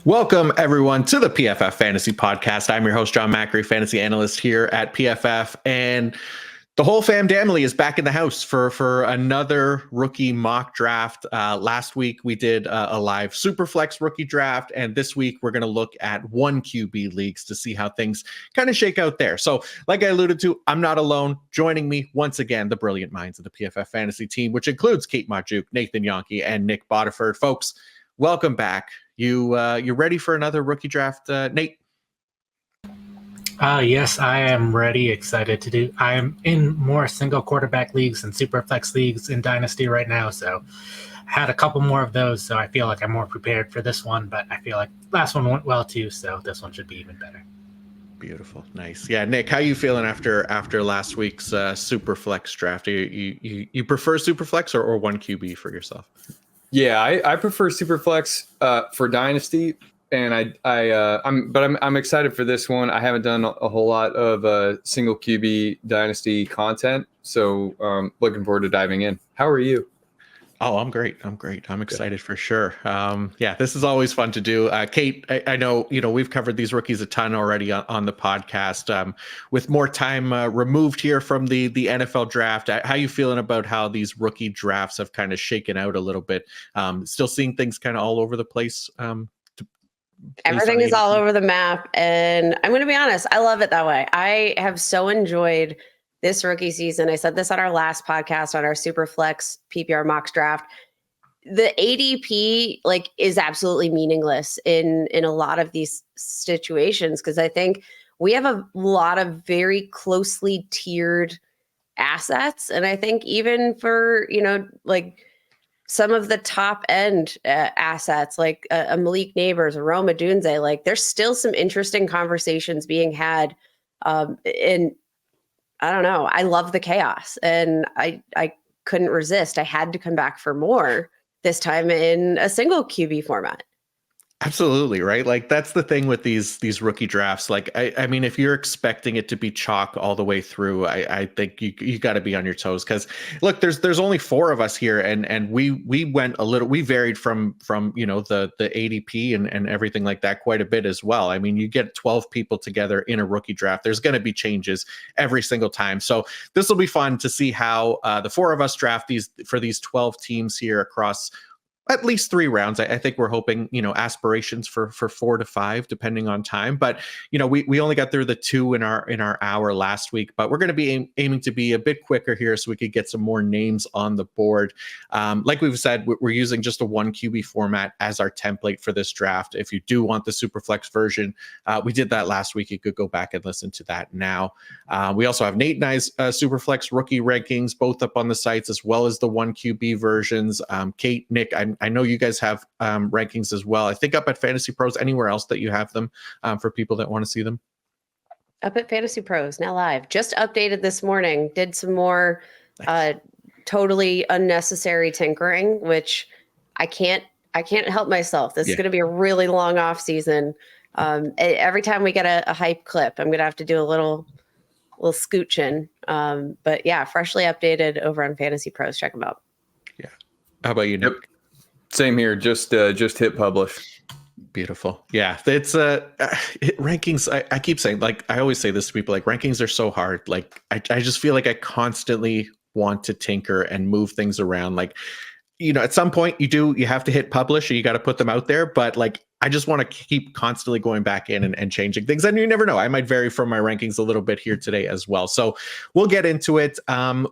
Welcome, everyone, to the PFF Fantasy Podcast. I'm your host, John Macri, fantasy analyst here at PFF. And the whole fam family is back in the house for another rookie mock draft. Last week, we did a live Superflex rookie draft. And this week, we're going to look at one QB leagues to see how things kind of shake out there. So like I alluded to, I'm not alone. Joining me once again, the brilliant minds of the PFF Fantasy team, which includes Kate Majuk, Nathan Yonke, and Nick Bodiford. Folks, welcome back. You ready for another rookie draft, Nate? Yes, I am ready, excited to do. I am in more single quarterback leagues and super flex leagues in Dynasty right now, so had a couple more of those, so I feel like I'm more prepared for this one, but I feel like last one went well too, so this one should be even better. Beautiful. Nice. Yeah, Nick, how you feeling after last week's super flex draft? You prefer super flex or one QB for yourself? Yeah, I prefer Superflex for Dynasty, and I'm excited for this one. I haven't done a whole lot of single QB Dynasty content, so looking forward to diving in. How are you? Oh, I'm great. I'm excited for sure. Yeah, this is always fun to do. Kate, I know, we've covered these rookies a ton already on the podcast. With more time removed here from the NFL draft, how you feeling about how these rookie drafts have kind of shaken out a little bit? Still seeing things kind of all over the place. Everything is all over the map. And I'm going to be honest, I love it that way. I have so enjoyed this rookie season. I said this on our last podcast on our Superflex PPR mock draft. The ADP is absolutely meaningless in a lot of these situations because I think we have a lot of very closely tiered assets, and I think even for some of the top end assets like a Malik Neighbors, a Rome Odunze, there's still some interesting conversations being had, and I don't know. I love the chaos, and I couldn't resist. I had to come back for more this time in a single QB format. Absolutely, right? Like that's the thing with these rookie drafts. Like I mean, if you're expecting it to be chalk all the way through, I think you got to be on your toes because look, there's only 4 of us here, and we went a little, we varied from the ADP and everything like that quite a bit as well. I mean, you get 12 people together in a rookie draft. There's going to be changes every single time, so this will be fun to see how the 4 of us draft these 12 teams here across at least 3 rounds. I think we're hoping, aspirations for 4 to 5, depending on time. But, we only got through the 2 in our hour last week, but we're going to be aiming to be a bit quicker here so we could get some more names on the board. Like we've said, we're using just a 1 QB format as our template for this draft. If you do want the Superflex version, we did that last week. You could go back and listen to that now. We also have Nate and I's Superflex rookie rankings, both up on the sites, as well as the 1 QB versions. Kate, Nick, I know you guys have rankings as well. I think up at Fantasy Pros. Anywhere else that you have them for people that want to see them? Up at Fantasy Pros, now live. Just updated this morning. Did some more totally unnecessary tinkering, which I can't help myself. This is going to be a really long off season. Every time we get a hype clip, I'm going to have to do a little scooching. But yeah, freshly updated over on Fantasy Pros. Check them out. Yeah. How about you, Nick? Yep. Same here. Just hit publish. Beautiful. Yeah, it's rankings. I keep saying, I always say this to people, rankings are so hard. I just feel like I constantly want to tinker and move things around. At some point you have to hit publish and you got to put them out there. But I just want to keep constantly going back in and changing things. And you never know, I might vary from my rankings a little bit here today as well. So we'll get into it.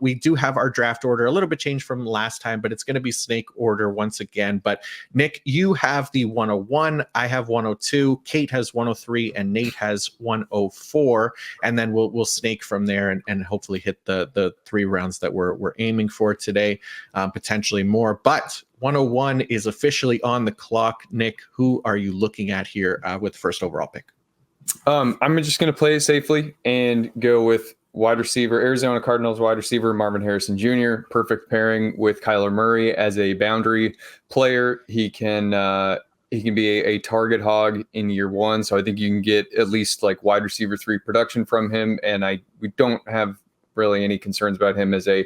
We do have our draft order a little bit changed from last time, but it's going to be snake order once again. But Nick, you have the 101. I have 102. Kate has 103 and Nate has 104. And then we'll snake from there and hopefully hit the 3 rounds that we're aiming for today, potentially more. But 101 is officially on the clock. Nick, who are you looking at here with the first overall pick? I'm just going to play it safely and go with wide receiver, Arizona Cardinals wide receiver Marvin Harrison Jr. Perfect pairing with Kyler Murray as a boundary player. He can be a target hog in year 1, so I think you can get at least wide receiver 3 production from him. And we don't have really any concerns about him as a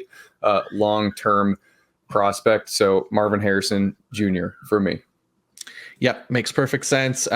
long-term prospect. So Marvin Harrison Jr. for me. Yep, makes perfect sense.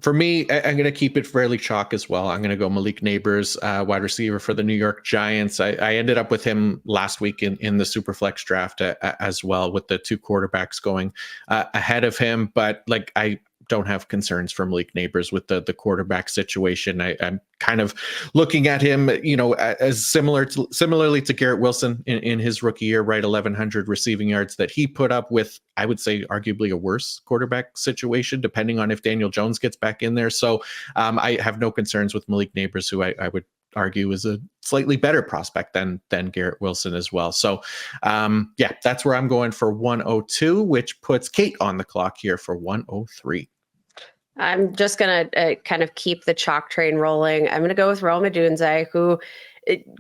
For me, I'm going to keep it fairly chalk as well. I'm going to go Malik Neighbors, wide receiver for the New York Giants. I ended up with him last week in the Superflex draft as well, with the two quarterbacks going ahead of him. But like I don't have concerns for Malik Neighbors with the quarterback situation. I'm kind of looking at him, as similarly to Garrett Wilson in his rookie year, right? 1,100 receiving yards that he put up with, I would say, arguably a worse quarterback situation, depending on if Daniel Jones gets back in there. So I have no concerns with Malik Neighbors, who I would argue is a slightly better prospect than Garrett Wilson as well. So that's where I'm going for 102, which puts Kate on the clock here for 103. I'm just going to kind of keep the chalk train rolling. I'm going to go with Rome Odunze, who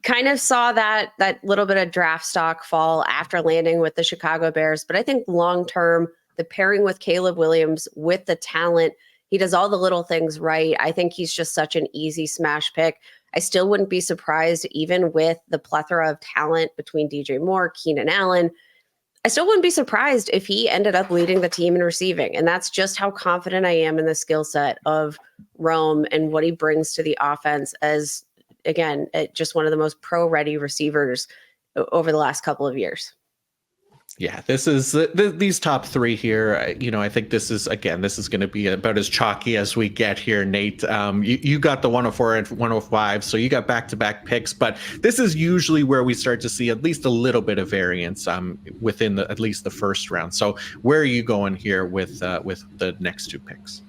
kind of saw that little bit of draft stock fall after landing with the Chicago Bears. But I think long-term, the pairing with Caleb Williams with the talent, he does all the little things right. I think he's just such an easy smash pick. I still wouldn't be surprised, even with the plethora of talent between DJ Moore, Keenan Allen, I still wouldn't be surprised if he ended up leading the team in receiving. And that's just how confident I am in the skill set of Rome and what he brings to the offense as, again, just one of the most pro-ready receivers over the last couple of years. Yeah, this is these top three here. I think this is going to be about as chalky as we get here, Nate. You got the 104 and 105, so you got back-to-back picks, but this is usually where we start to see at least a little bit of variance within at least the first round. So where are you going here with the next two picks?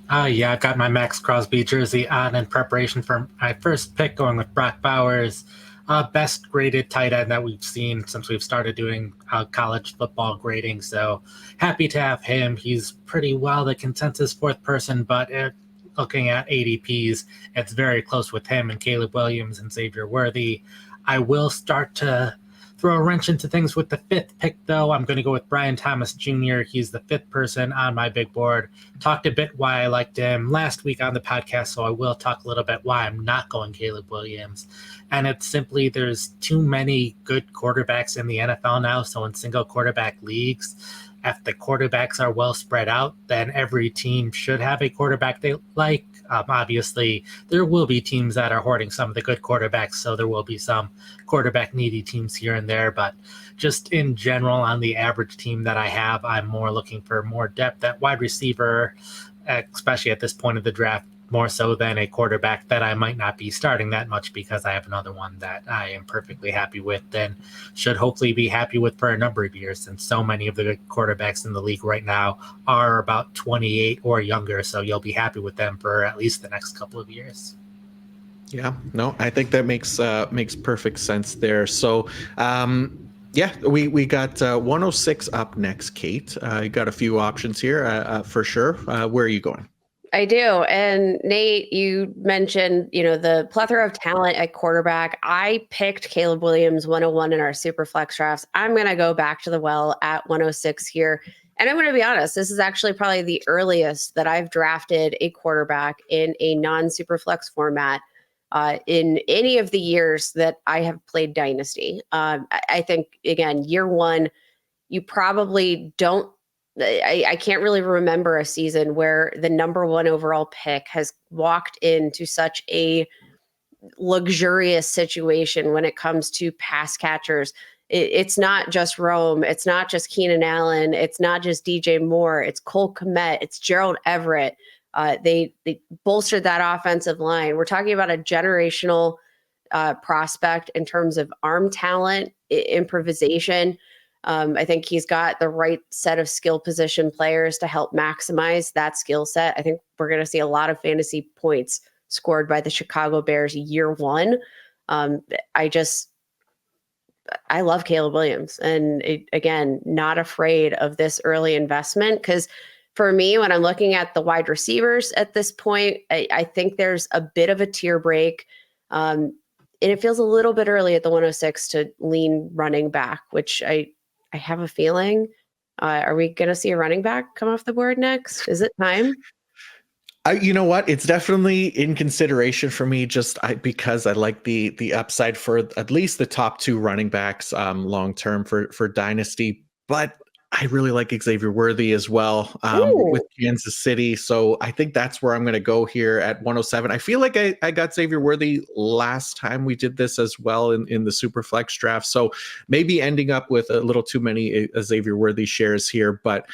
I've got my Max Crosby jersey on in preparation for my first pick, going with Brock Bowers. Best graded tight end that we've seen since we've started doing college football grading. So happy to have him. He's pretty well the consensus fourth person, but looking at ADPs, it's very close with him and Caleb Williams and Xavier Worthy. I will start to throw a wrench into things with the fifth pick, though. I'm going to go with Brian Thomas Jr. He's the fifth person on my big board. Talked a bit why I liked him last week on the podcast, so I will talk a little bit why I'm not going Caleb Williams. And it's simply there's too many good quarterbacks in the NFL now, so in single quarterback leagues, if the quarterbacks are well spread out, then every team should have a quarterback they like. Obviously, there will be teams that are hoarding some of the good quarterbacks, so there will be some quarterback needy teams here and there. But just in general, on the average team that I have, I'm more looking for more depth at wide receiver, especially at this point of the draft, more so than a quarterback that I might not be starting that much because I have another one that I am perfectly happy with and should hopefully be happy with for a number of years, since so many of the good quarterbacks in the league right now are about 28 or younger, so you'll be happy with them for at least the next couple of years. Yeah, no, I think that makes perfect sense there. So we got 106 up next, Kate. You got a few options here for sure. Where are you going? I do. And Nate, you mentioned, the plethora of talent at quarterback. I picked Caleb Williams 101 in our super flex drafts. I'm going to go back to the well at 106 here. And I'm going to be honest, this is actually probably the earliest that I've drafted a quarterback in a non-super flex format in any of the years that I have played Dynasty. I think, again, year one, you probably don't, I can't really remember a season where the number one overall pick has walked into such a luxurious situation when it comes to pass catchers. It's not just Rome. It's not just Keenan Allen. It's not just DJ Moore. It's Cole Kmet. It's Gerald Everett. They bolstered that offensive line. We're talking about a generational prospect in terms of arm talent, improvisation. I think he's got the right set of skill position players to help maximize that skill set. I think we're going to see a lot of fantasy points scored by the Chicago Bears year one. I love Caleb Williams, and again, not afraid of this early investment, because for me, when I'm looking at the wide receivers at this point, I think there's a bit of a tier break. And it feels a little bit early at the 106 to lean running back, which I have a feeling. Are we going to see a running back come off the board next? Is it time? You know what? It's definitely in consideration for me, because I like the upside for at least the top two running backs long term for Dynasty. But I really like Xavier Worthy as well with Kansas City. So I think that's where I'm going to go here at 107. I feel like I got Xavier Worthy last time we did this as well in the Superflex draft. So maybe ending up with a little too many Xavier Worthy shares here. But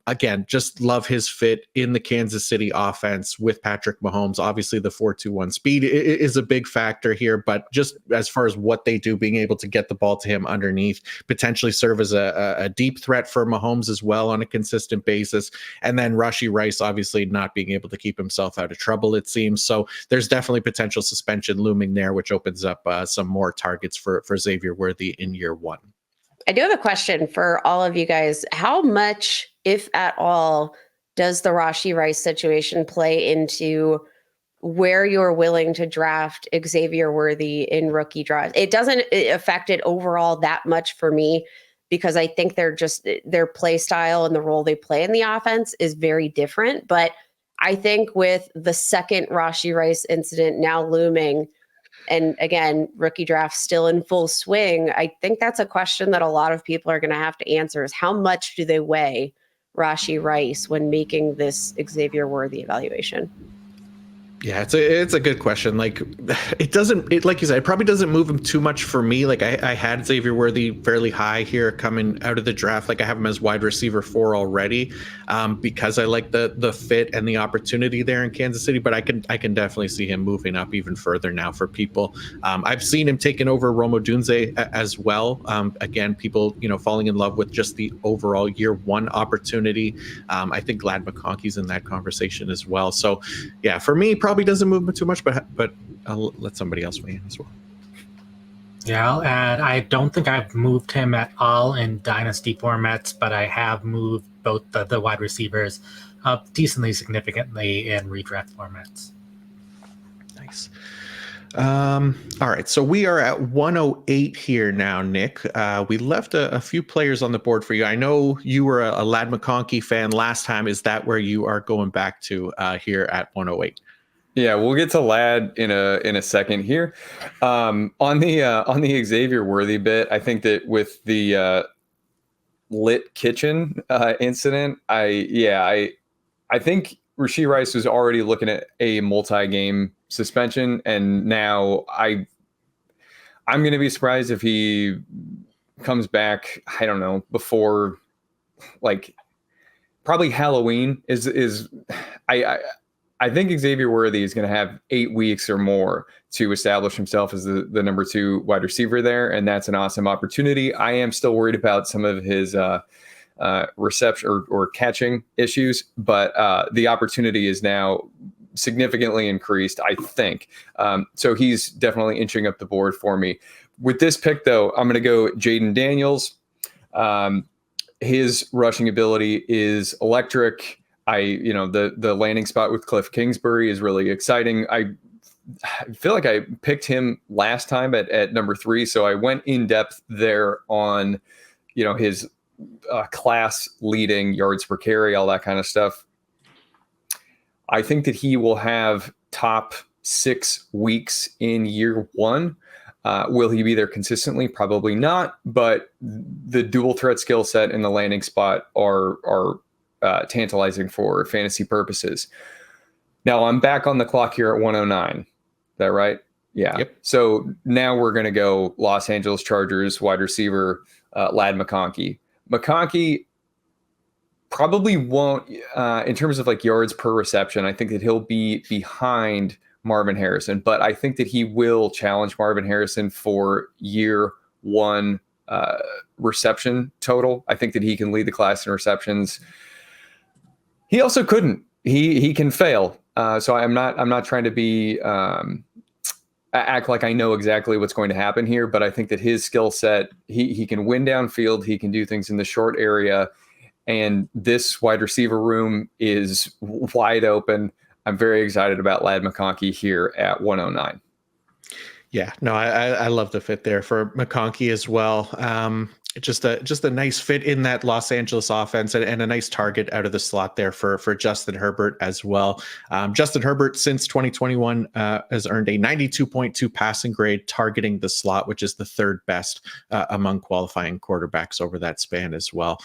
again, just love his fit in the Kansas City offense with Patrick Mahomes. Obviously, the 4.21 speed is a big factor here. But just as far as what they do, being able to get the ball to him underneath, potentially serve as a deep threat for Mahomes as well on a consistent basis. And then Rashee Rice obviously not being able to keep himself out of trouble, it seems. So there's definitely potential suspension looming there, which opens up some more targets for Xavier Worthy in year one. I do have a question for all of you guys. How much, if at all, does the Rashee Rice situation play into where you're willing to draft Xavier Worthy in rookie drafts? It doesn't affect it overall that much for me, because I think their play style and the role they play in the offense is very different. But I think with the second Rashee Rice incident now looming, and again, rookie draft still in full swing, I think that's a question that a lot of people are going to have to answer, is how much do they weigh Rashee Rice when making this Xavier Worthy evaluation? Yeah, it's a good question. Like, like you said, it probably doesn't move him too much for me. Like I had Xavier Worthy fairly high here coming out of the draft. Like I have him as wide receiver 4 already, because I like the fit and the opportunity there in Kansas City. But I can definitely see him moving up even further now for people. I've seen him taking over Rome Odunze as well. Again, people falling in love with just the overall year one opportunity. I think Ladd McConkey's in that conversation as well. So yeah, for me, probably doesn't move too much, but I'll let somebody else weigh in as well. Yeah, I'll add, I don't think I've moved him at all in dynasty formats, but I have moved both the wide receivers up decently significantly in redraft formats. Nice. All right, so we are at 108 here now, Nick. We left a few players on the board for you. I know you were a Ladd McConkey fan last time. Is that where you are going back to here at 108? Yeah, we'll get to Ladd in a second here. On the Xavier Worthy bit, I think that with the lit kitchen incident, I think Rashee Rice was already looking at a multi-game suspension, and now I'm going to be surprised if he comes back. I don't know, before like probably Halloween is I think Xavier Worthy is going to have 8 weeks or more to establish himself as the number 2 wide receiver there, and that's an awesome opportunity. I am still worried about some of his reception or catching issues, but the opportunity is now significantly increased, I think. So he's definitely inching up the board for me. With this pick, though, I'm going to go Jayden Daniels. His rushing ability is electric. The landing spot with Cliff Kingsbury is really exciting. I feel like I picked him last time at number 3, so I went in depth there on, his class leading yards per carry, all that kind of stuff. I think that he will have top 6 weeks in year 1. Will he be there consistently? Probably not, but the dual threat skill set and the landing spot are tantalizing for fantasy purposes. Now I'm back on the clock here at 109. Is that right? Yeah. Yep. So now we're going to go Los Angeles Chargers wide receiver Ladd McConkey. McConkey probably won't, in terms of like yards per reception, I think that he'll be behind Marvin Harrison, but I think that he will challenge Marvin Harrison for year 1 reception total. I think that he can lead the class in receptions. He also couldn't. He can fail. So I'm not trying to be act like I know exactly what's going to happen here, but I think that his skill set, he can win downfield, he can do things in the short area, and this wide receiver room is wide open. I'm very excited about Ladd McConkey here at 109. Yeah, no, I love the fit there for McConkey as well. just a nice fit in that Los Angeles offense, and a nice target out of the slot there for Justin Herbert as well. Justin Herbert since 2021 has earned a 92.2 passing grade targeting the slot, which is the third best among qualifying quarterbacks over that span as well.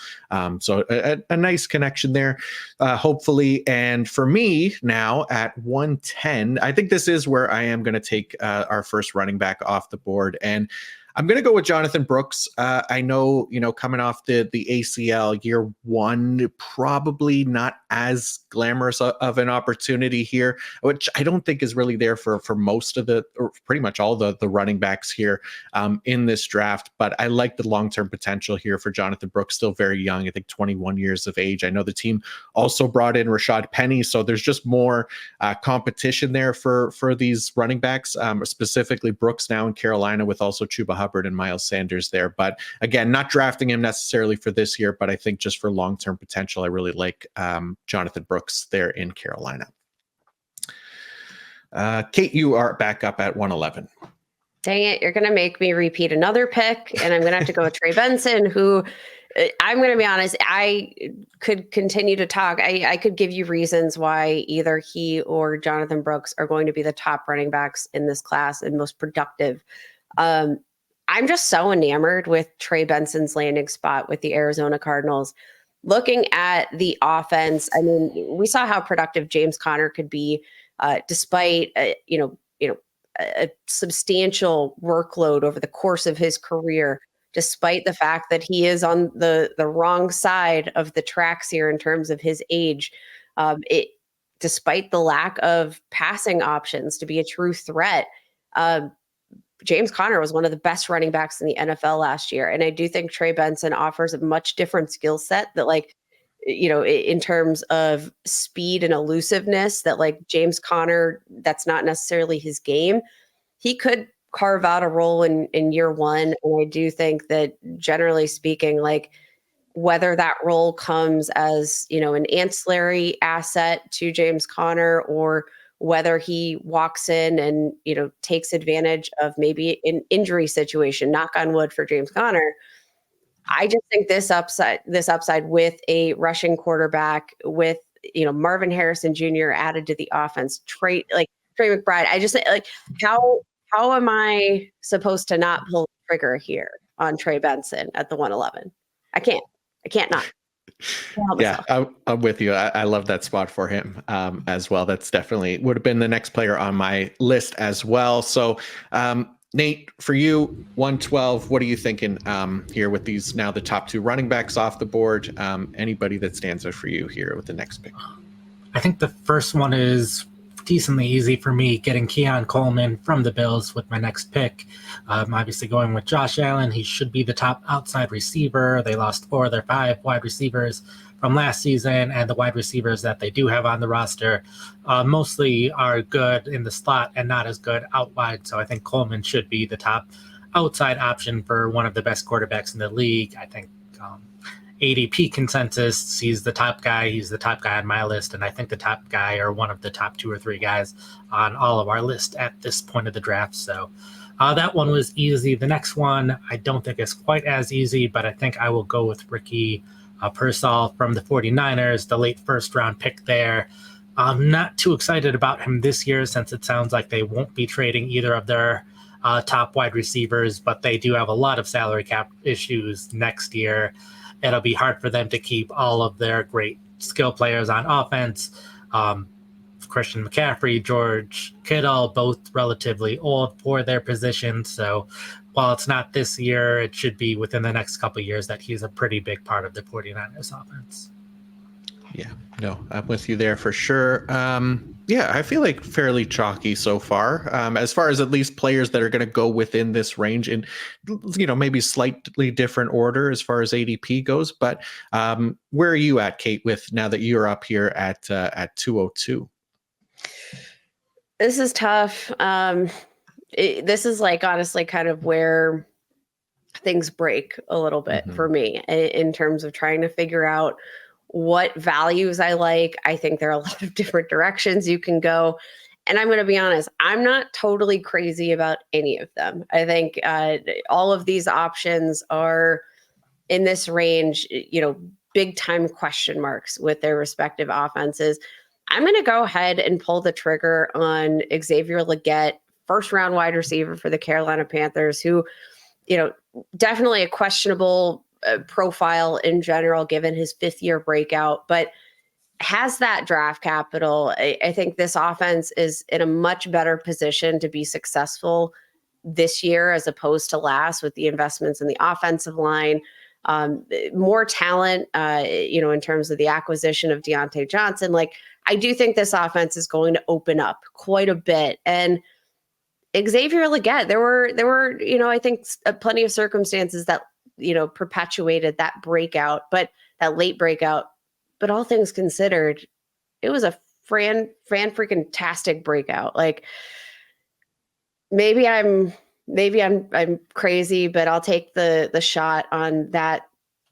So a nice connection there, hopefully. And for me now at 110, I think this is where I am going to take our first running back off the board, and I'm going to go with Jonathan Brooks. I know, coming off the ACL year one, probably not as glamorous of an opportunity here, which I don't think is really there for most of or pretty much all the running backs here in this draft. But I like the long-term potential here for Jonathan Brooks, still very young, I think 21 years of age. I know the team also brought in Rashad Penny, so there's just more competition there for these running backs, specifically Brooks now in Carolina with also Chuba Hubbard and Miles Sanders there. But again, not drafting him necessarily for this year, but I think just for long-term potential, I really like Jonathan Brooks there in Carolina. Kate, you are back up at 111. Dang it, you're going to make me repeat another pick, and I'm going to have to go with Trey Benson, who I'm going to be honest, I could continue to talk. I could give you reasons why either he or Jonathan Brooks are going to be the top running backs in this class and most productive. I'm just so enamored with Trey Benson's landing spot with the Arizona Cardinals. Looking at the offense, I mean, we saw how productive James Conner could be, despite a substantial workload over the course of his career, despite the fact that he is on the wrong side of the tracks here in terms of his age. Despite the lack of passing options to be a true threat, James Conner was one of the best running backs in the NFL last year. And I do think Trey Benson offers a much different skill set that, in terms of speed and elusiveness, that James Conner, that's not necessarily his game. He could carve out a role in year one. And I do think that, generally speaking, whether that role comes as, an ancillary asset to James Conner, or whether he walks in and, takes advantage of maybe an injury situation, knock on wood for James Conner. I just think this upside with a rushing quarterback, with, Marvin Harrison Jr. added to the offense, Trey McBride. I just how am I supposed to not pull the trigger here on Trey Benson at the 111? I can't not. Yeah, I'm with you. I love that spot for him as well. That's definitely would have been the next player on my list as well. So, Nate, for you, 112, what are you thinking here with these now the top two running backs off the board? Anybody that stands out for you here with the next pick? I think the first one is decently easy for me, getting Keon Coleman from the Bills with my next pick. Obviously going with Josh Allen. He should be the top outside receiver. They lost 4 of their 5 wide receivers from last season, and the wide receivers that they do have on the roster mostly are good in the slot and not as good out wide. So I think Coleman should be the top outside option for one of the best quarterbacks in the league. I think ADP consensus, he's the top guy. He's the top guy on my list, and I think the top guy or one of the top 2 or 3 guys on all of our list at this point of the draft. So that one was easy. The next one I don't think is quite as easy, but I think I will go with Ricky Pearsall from the 49ers, the late first-round pick there. I'm not too excited about him this year, since it sounds like they won't be trading either of their top wide receivers, but they do have a lot of salary cap issues next year. It'll be hard for them to keep all of their great skill players on offense. Christian McCaffrey, George Kittle, both relatively old for their positions. So while it's not this year, it should be within the next couple of years that he's a pretty big part of the 49ers offense. Yeah, no, I'm with you there for sure. Yeah, I feel like fairly chalky so far, as far as at least players that are going to go within this range in, maybe slightly different order as far as ADP goes. But where are you at, Kate, with now that you're up here at 202? This is tough. This is honestly kind of where things break a little bit for me in terms of trying to figure out what values I like. I think there are a lot of different directions you can go. And I'm going to be honest, I'm not totally crazy about any of them. I think all of these options are in this range, big time question marks with their respective offenses. I'm going to go ahead and pull the trigger on Xavier Legette, first round wide receiver for the Carolina Panthers, who, definitely a questionable profile in general, given his 5th-year breakout, but has that draft capital. I think this offense is in a much better position to be successful this year as opposed to last, with the investments in the offensive line, more talent, in terms of the acquisition of Deontay Johnson. Like, I do think this offense is going to open up quite a bit. And Xavier Legette, there were, I think plenty of circumstances that, perpetuated that breakout, but that late breakout. But all things considered, it was a freaking tastic breakout. Like, maybe I'm crazy, but I'll take the shot on that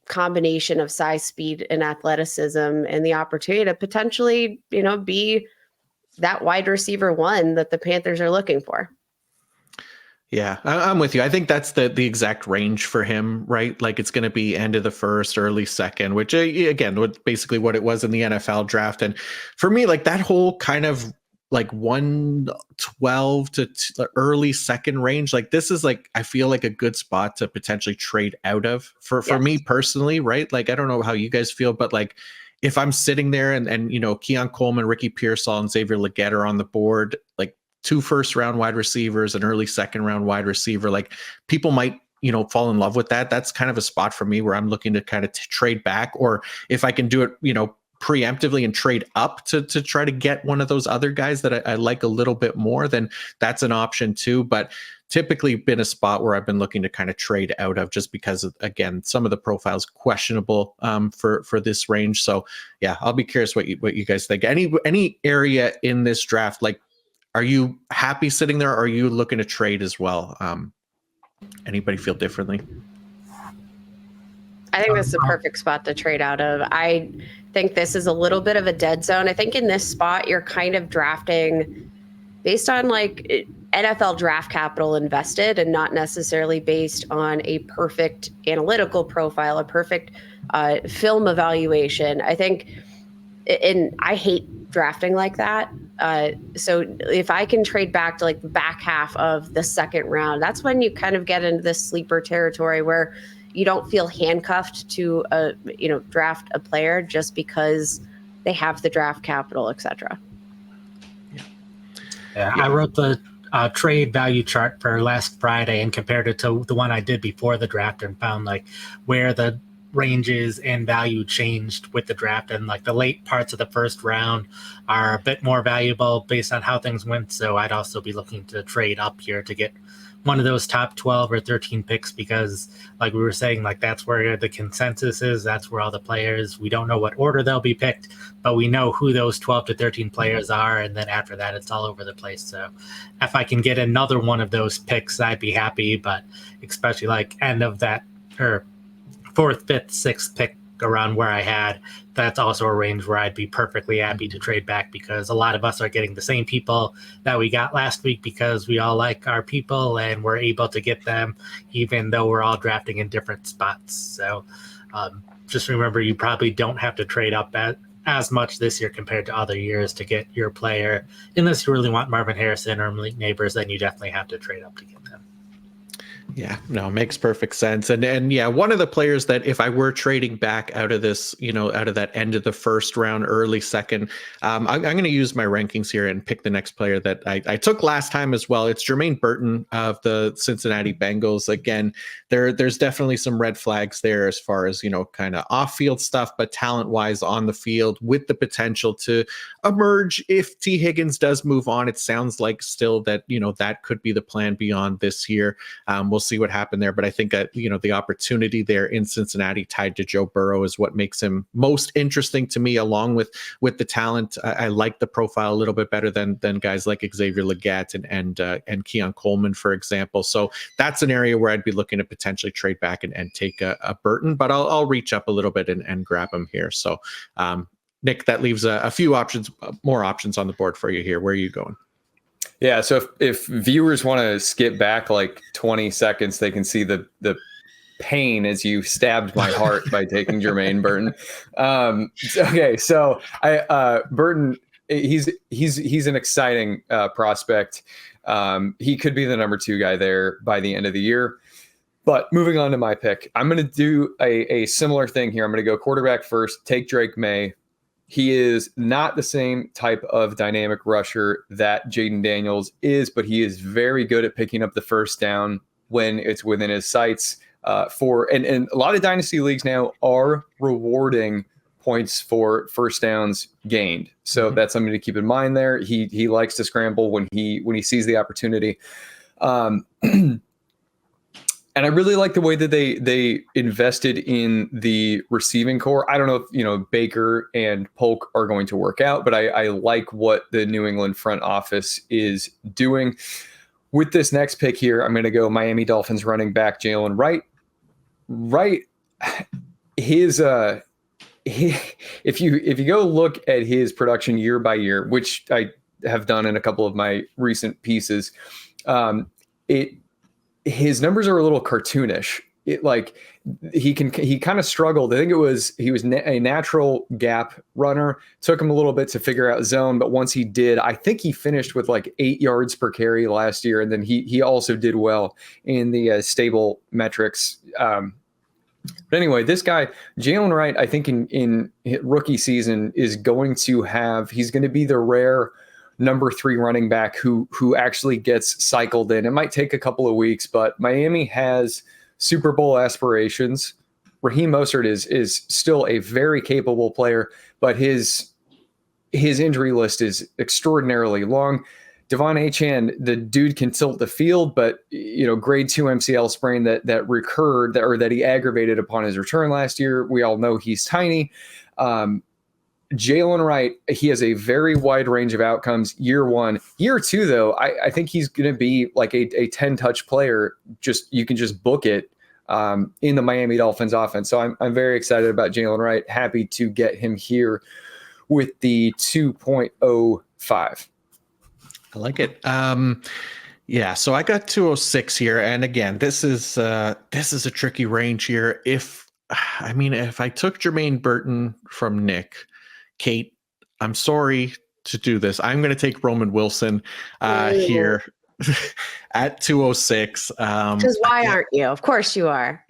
combination of size, speed, and athleticism, and the opportunity to potentially, be that wide receiver 1 that the Panthers are looking for. Yeah, I'm with you. I think that's the exact range for him, right? Like, it's going to be end of the first, early second, which again, basically what it was in the NFL draft. And for me, like, that whole kind of like 112 to early second range, like, this is like, I feel like a good spot to potentially trade out of for me personally, right? Like, I don't know how you guys feel, but like, if I'm sitting there and Keon Coleman, Ricky Pearsall, and Xavier Legette are on the board, like 2 first-round wide receivers, an early second-round wide receiver, like, people might, fall in love with that. That's kind of a spot for me where I'm looking to kind of trade back, or if I can do it, preemptively and trade up to try to get one of those other guys that I like a little bit more, then that's an option too. But typically been a spot where I've been looking to kind of trade out of, just because of, again, some of the profiles questionable for this range. So yeah, I'll be curious what you guys think. Any area in this draft, like, are you happy sitting there, or are you looking to trade as well? Anybody feel differently? I think this is a perfect spot to trade out of. I think this is a little bit of a dead zone. I think in this spot, you're kind of drafting based on like NFL draft capital invested, and not necessarily based on a perfect analytical profile, a perfect film evaluation. I think, and I hate drafting like that. So if I can trade back to like the back half of the second round, that's when you kind of get into this sleeper territory where you don't feel handcuffed to draft a player just because they have the draft capital, etc. Yeah, I wrote the trade value chart for last Friday and compared it to the one I did before the draft, and found like where the ranges and value changed with the draft, and like the late parts of the first round are a bit more valuable based on how things went. So I'd also be looking to trade up here to get one of those top 12 or 13 picks, because like we were saying, like, that's where the consensus is. That's where all the players, we don't know what order they'll be picked, but we know who those 12 to 13 players are. And then after that, it's all over the place. So if I can get another one of those picks, I'd be happy. But especially like end of that, or 4th, 5th, 6th pick around where I had, that's also a range where I'd be perfectly happy to trade back, because a lot of us are getting the same people that we got last week because we all like our people and we're able to get them even though we're all drafting in different spots. So just remember, you probably don't have to trade up as much this year compared to other years to get your player. Unless you really want Marvin Harrison or Malik Neighbors, then you definitely have to trade up to get them. Yeah, no, makes perfect sense. And yeah, one of the players that if I were trading back out of this, out of that end of the first round, early second, I'm going to use my rankings here and pick the next player that I took last time as well. It's Jermaine Burton of the Cincinnati Bengals. Again, there's definitely some red flags there as far as, kind of off-field stuff, but talent-wise on the field with the potential to emerge if T. Higgins does move on. It sounds like still that, that could be the plan beyond this year. We'll see what happened there, but I think that the opportunity there in Cincinnati tied to Joe Burrow is what makes him most interesting to me, along with the talent. I like the profile a little bit better than guys like Xavier Legette and Keon Coleman, for example. So that's an area where I'd be looking to potentially trade back and take a Burton, but I'll reach up a little bit and grab him here. So Nick, that leaves a few more options on the board for you here. Where are you going? Yeah, so if viewers want to skip back like 20 seconds, they can see the pain as you stabbed my heart by taking Jermaine Burton. Okay, so Burton, he's an exciting prospect. He could be the number 2 guy there by the end of the year. But moving on to my pick, I'm going to do a similar thing here. I'm going to go quarterback first, take Drake May. He is not the same type of dynamic rusher that Jaden Daniels is, but he is very good at picking up the first down when it's within his sights. And a lot of dynasty leagues now are rewarding points for first downs gained. So that's something to keep in mind there. He likes to scramble when he sees the opportunity. And I really like the way that they invested in the receiving core. I don't know if Baker and Polk are going to work out, but I like what the New England front office is doing. With this next pick here, I'm going to go Miami Dolphins running back Jalen Wright. Wright, if you go look at his production year by year, which I have done in a couple of my recent pieces, his numbers are a little cartoonish. He kind of struggled. I think he was a natural gap runner. Took him a little bit to figure out zone, but once he did, I think he finished with 8 yards per carry last year, and then he also did well in the stable metrics. But anyway, this guy Jalen Wright, I think in rookie season he's going to be the rare number 3 running back who actually gets cycled in. It might take a couple of weeks, but Miami has Super Bowl aspirations. Raheem Mostert is still a very capable player, but his injury list is extraordinarily long. Devon Achane, the dude can tilt the field, but grade 2 MCL sprain that recurred that he aggravated upon his return last year. We all know he's tiny. Jalen Wright, he has a very wide range of outcomes year 1. Year 2, though, I think he's going to be like a 10-touch player. You can just book it in the Miami Dolphins offense. So I'm very excited about Jalen Wright. Happy to get him here with the 2.05. I like it. Yeah, so I got 206 here, and again, this is a tricky range here. If I took Jermaine Burton from Nick, Kate, I'm sorry to do this. I'm going to take Roman Wilson here at 206. Because why aren't you? Of course you are.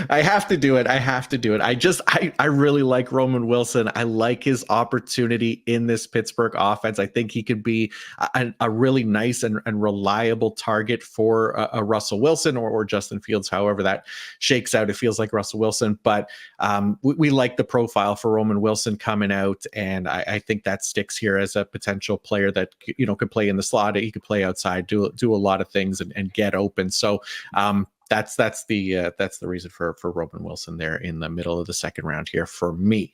I have to do it. I really like Roman Wilson. I like his opportunity in this Pittsburgh offense. I think he could be a really nice and reliable target for a Russell Wilson or Justin Fields, however that shakes out. It feels like Russell Wilson, but we like the profile for Roman Wilson coming out, and I think that sticks here as a potential player that could play in the slot. He could play outside, do a lot of things and get open. So that's the reason for Roman Wilson there in the middle of the second round here for me.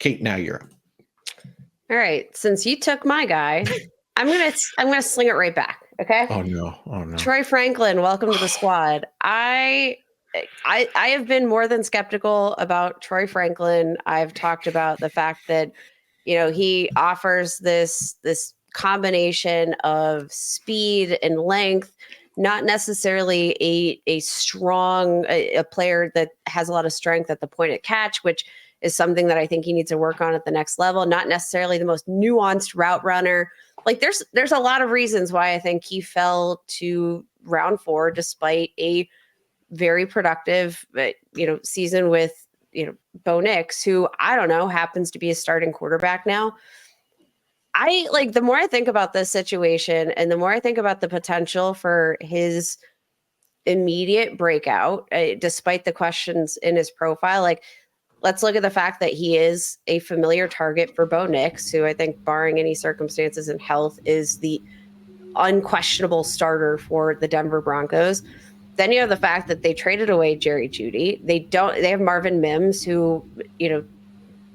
Kate, now you're up. All right. Since you took my guy, I'm gonna sling it right back. Okay. Oh no. Troy Franklin, welcome to the squad. I have been more than skeptical about Troy Franklin. I've talked about the fact that he offers this combination of speed and length, not necessarily a strong player that has a lot of strength at the point of catch, which is something that I think he needs to work on at the next level. Not necessarily the most nuanced route runner. There's a lot of reasons why I think he fell to round 4, despite a very productive season with Bo Nix, who I don't know happens to be a starting quarterback now. The more I think about this situation and the more I think about the potential for his immediate breakout, despite the questions in his profile, let's look at the fact that he is a familiar target for Bo Nix, who I think, barring any circumstances and health, is the unquestionable starter for the Denver Broncos. Then you have the fact that they traded away Jerry Jeudy. They have Marvin Mims, who,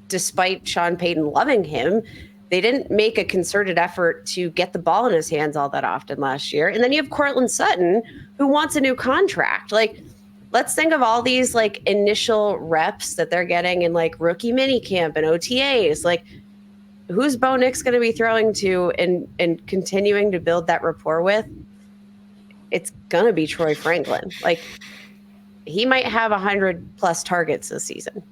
despite Sean Payton loving him, they didn't make a concerted effort to get the ball in his hands all that often last year. And then you have Courtland Sutton, who wants a new contract. Let's think of all these initial reps that they're getting in rookie minicamp and OTAs. Who's Bo Nix going to be throwing to and continuing to build that rapport with? it's going to be Troy Franklin. Like, he might have 100+ targets this season.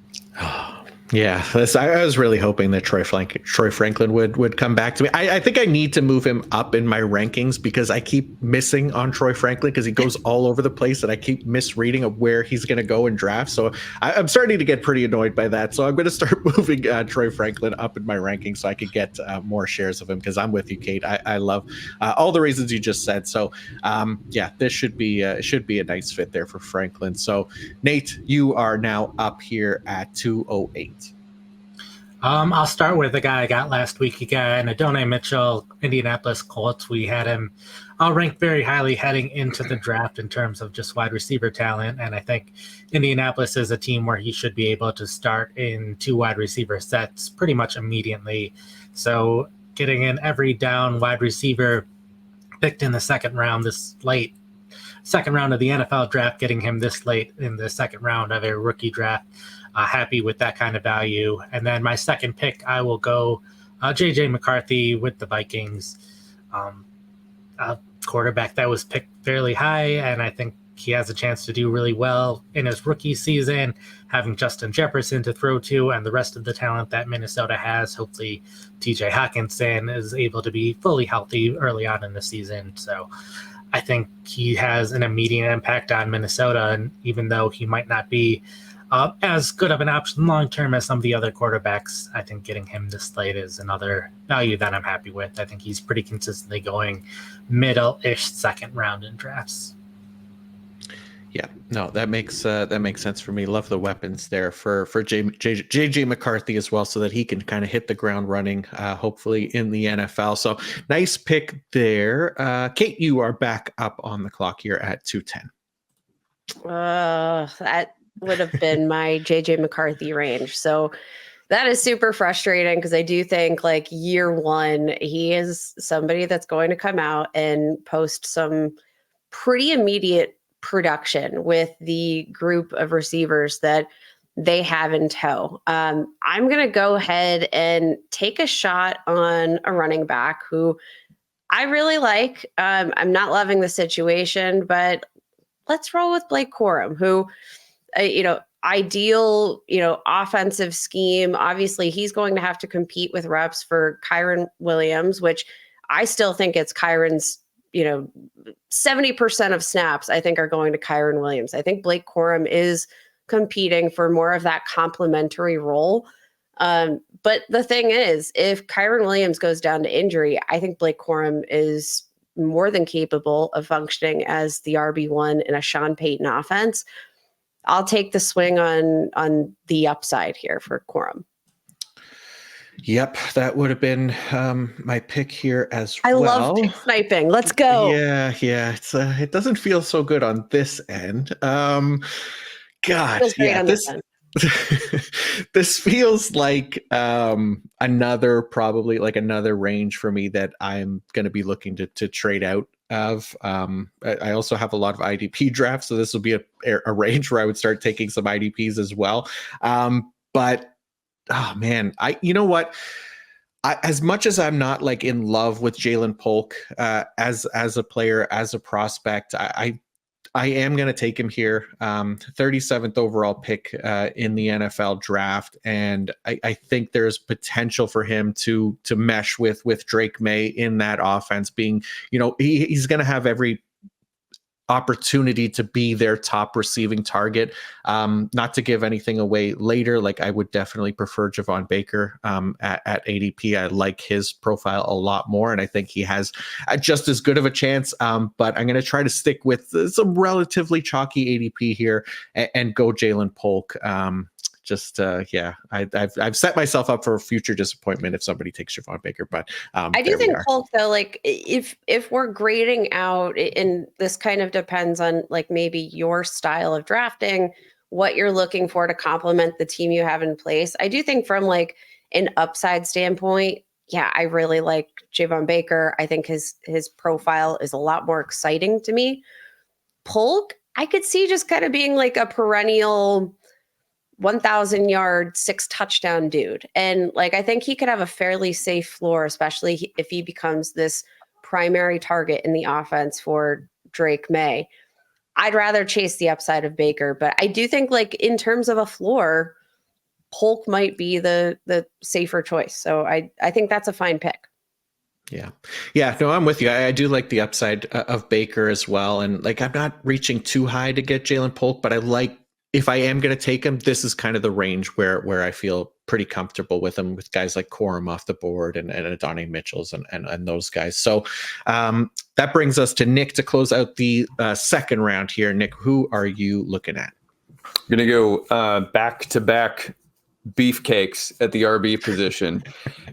Yeah, I was really hoping that Troy Franklin would come back to me. I think I need to move him up in my rankings because I keep missing on Troy Franklin because he goes all over the place and I keep misreading of where he's going to go in draft. So I'm starting to get pretty annoyed by that. So I'm going to start moving Troy Franklin up in my rankings so I could get more shares of him because I'm with you, Kate. I love all the reasons you just said. So yeah, this should be a nice fit there for Franklin. So Nate, you are now up here at 208. I'll start with the guy I got last week. You got Adonai Mitchell, Indianapolis Colts. We had him ranked very highly heading into the draft in terms of just wide receiver talent. And I think Indianapolis is a team where he should be able to start in 2 wide receiver sets pretty much immediately. So getting in every down wide receiver picked in the second round this late, second round of the NFL draft, getting him this late in the second round of a rookie draft. Happy with that kind of value. And then my second pick, I will go JJ McCarthy with the Vikings. A quarterback that was picked fairly high, and I think he has a chance to do really well in his rookie season, having Justin Jefferson to throw to and the rest of the talent that Minnesota has. Hopefully TJ Hawkinson is able to be fully healthy early on in the season. So I think he has an immediate impact on Minnesota, and even though he might not be as good of an option long-term as some of the other quarterbacks, I think getting him this late is another value that I'm happy with. I think he's pretty consistently going middle-ish second round in drafts. Yeah, no, that makes sense for me. Love the weapons there for JJ McCarthy as well, so that he can kind of hit the ground running, hopefully in the NFL. So nice pick there. Kate, you are back up on the clock here at 210. That would have been my JJ McCarthy range. So that is super frustrating because I do think like year one, he is somebody that's going to come out and post some pretty immediate production with the group of receivers that they have in tow. I'm going to go ahead and take a shot on a running back who I really like. I'm not loving the situation, but let's roll with Blake Corum, who ideal, offensive scheme. Obviously, he's going to have to compete with reps for Kyren Williams, which I still think it's Kyren's, 70% of snaps, I think, are going to Kyren Williams. I think Blake Corum is competing for more of that complementary role. But the thing is, if Kyren Williams goes down to injury, I think Blake Corum is more than capable of functioning as the RB1 in a Sean Payton offense. I'll take the swing on the upside here for Corum. Yep, that would have been my pick here as well. I love pick sniping. Let's go. Yeah. It doesn't feel so good on this end. God, yeah, this feels like another range for me that I'm going to be looking to trade out of. I also have a lot of IDP drafts, so this will be a range where I would start taking some IDPs as well. But oh man, you know what? As much as I'm not like in love with Jalen Polk as a player, as a prospect, I am going to take him here. 37th overall pick in the NFL draft. And I think there's potential for him to mesh with Drake May in that offense, being, he's going to have every opportunity to be their top receiving target. Not to give anything away later, like I would definitely prefer Javon Baker at ADP. I like his profile a lot more, and I think he has just as good of a chance. But I'm going to try to stick with some relatively chalky ADP here and go Jalen Polk. I've set myself up for future disappointment if somebody takes Javon Baker, but I do think Polk, though, like if we're grading out, and this kind of depends on like maybe your style of drafting, what you're looking for to complement the team you have in place. I do think from like an upside standpoint, yeah, I really like Javon Baker. I think his profile is a lot more exciting to me. Polk, I could see just kind of being like a perennial 1,000 yard, 6 touchdown dude. And like, I think he could have a fairly safe floor, especially if he becomes this primary target in the offense for Drake May. I'd rather chase the upside of Baker, but I do think like in terms of a floor, Polk might be the safer choice. So I think that's a fine pick. Yeah. No, I'm with you. I do like the upside of Baker as well. And like, I'm not reaching too high to get Jalen Polk, but I like, if I am going to take him, this is kind of the range where I feel pretty comfortable with him, with guys like Corum off the board and Adonai Mitchells and those guys. So that brings us to Nick to close out the second round here. Nick, who are you looking at? I'm going to go back-to-back beefcakes at the RB position.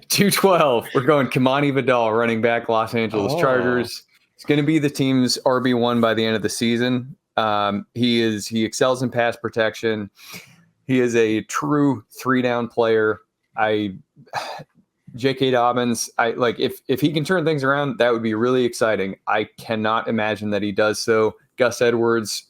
212, we're going Kimani Vidal, running back, Los Angeles Chargers. It's going to be the team's RB1 by the end of the season. He excels in pass protection. He is a true 3-down player. J.K. Dobbins, if he can turn things around, that would be really exciting. I cannot imagine that he does so. Gus Edwards,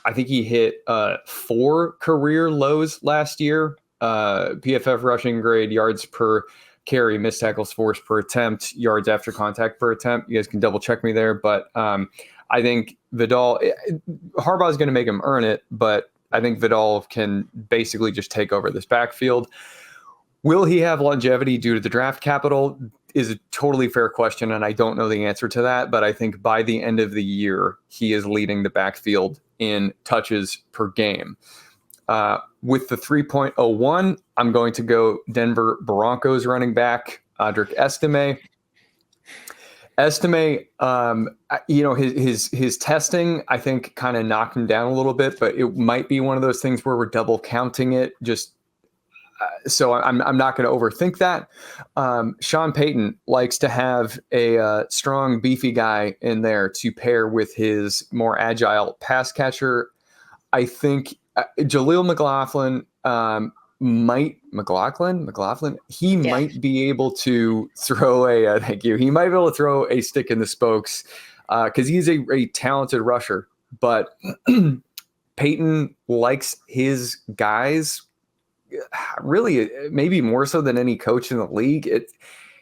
I think he hit 4 career lows last year. PFF rushing grade, yards per carry, missed tackles forced per attempt, yards after contact per attempt. You guys can double check me there, but I think Vidal, Harbaugh is going to make him earn it, but I think Vidal can basically just take over this backfield. Will he have longevity due to the draft capital is a totally fair question, and I don't know the answer to that, but I think by the end of the year, he is leading the backfield in touches per game. With the 3.01, I'm going to go Denver Broncos running back, Audric Estime. His testing, I think, kind of knocked him down a little bit, but it might be one of those things where we're double counting it. So I'm not going to overthink that. Sean Payton likes to have a strong, beefy guy in there to pair with his more agile pass catcher. I think Jaleel McLaughlin might be able to throw he might be able to throw a stick in the spokes because he's a talented rusher, but Peyton likes his guys really maybe more so than any coach in the league.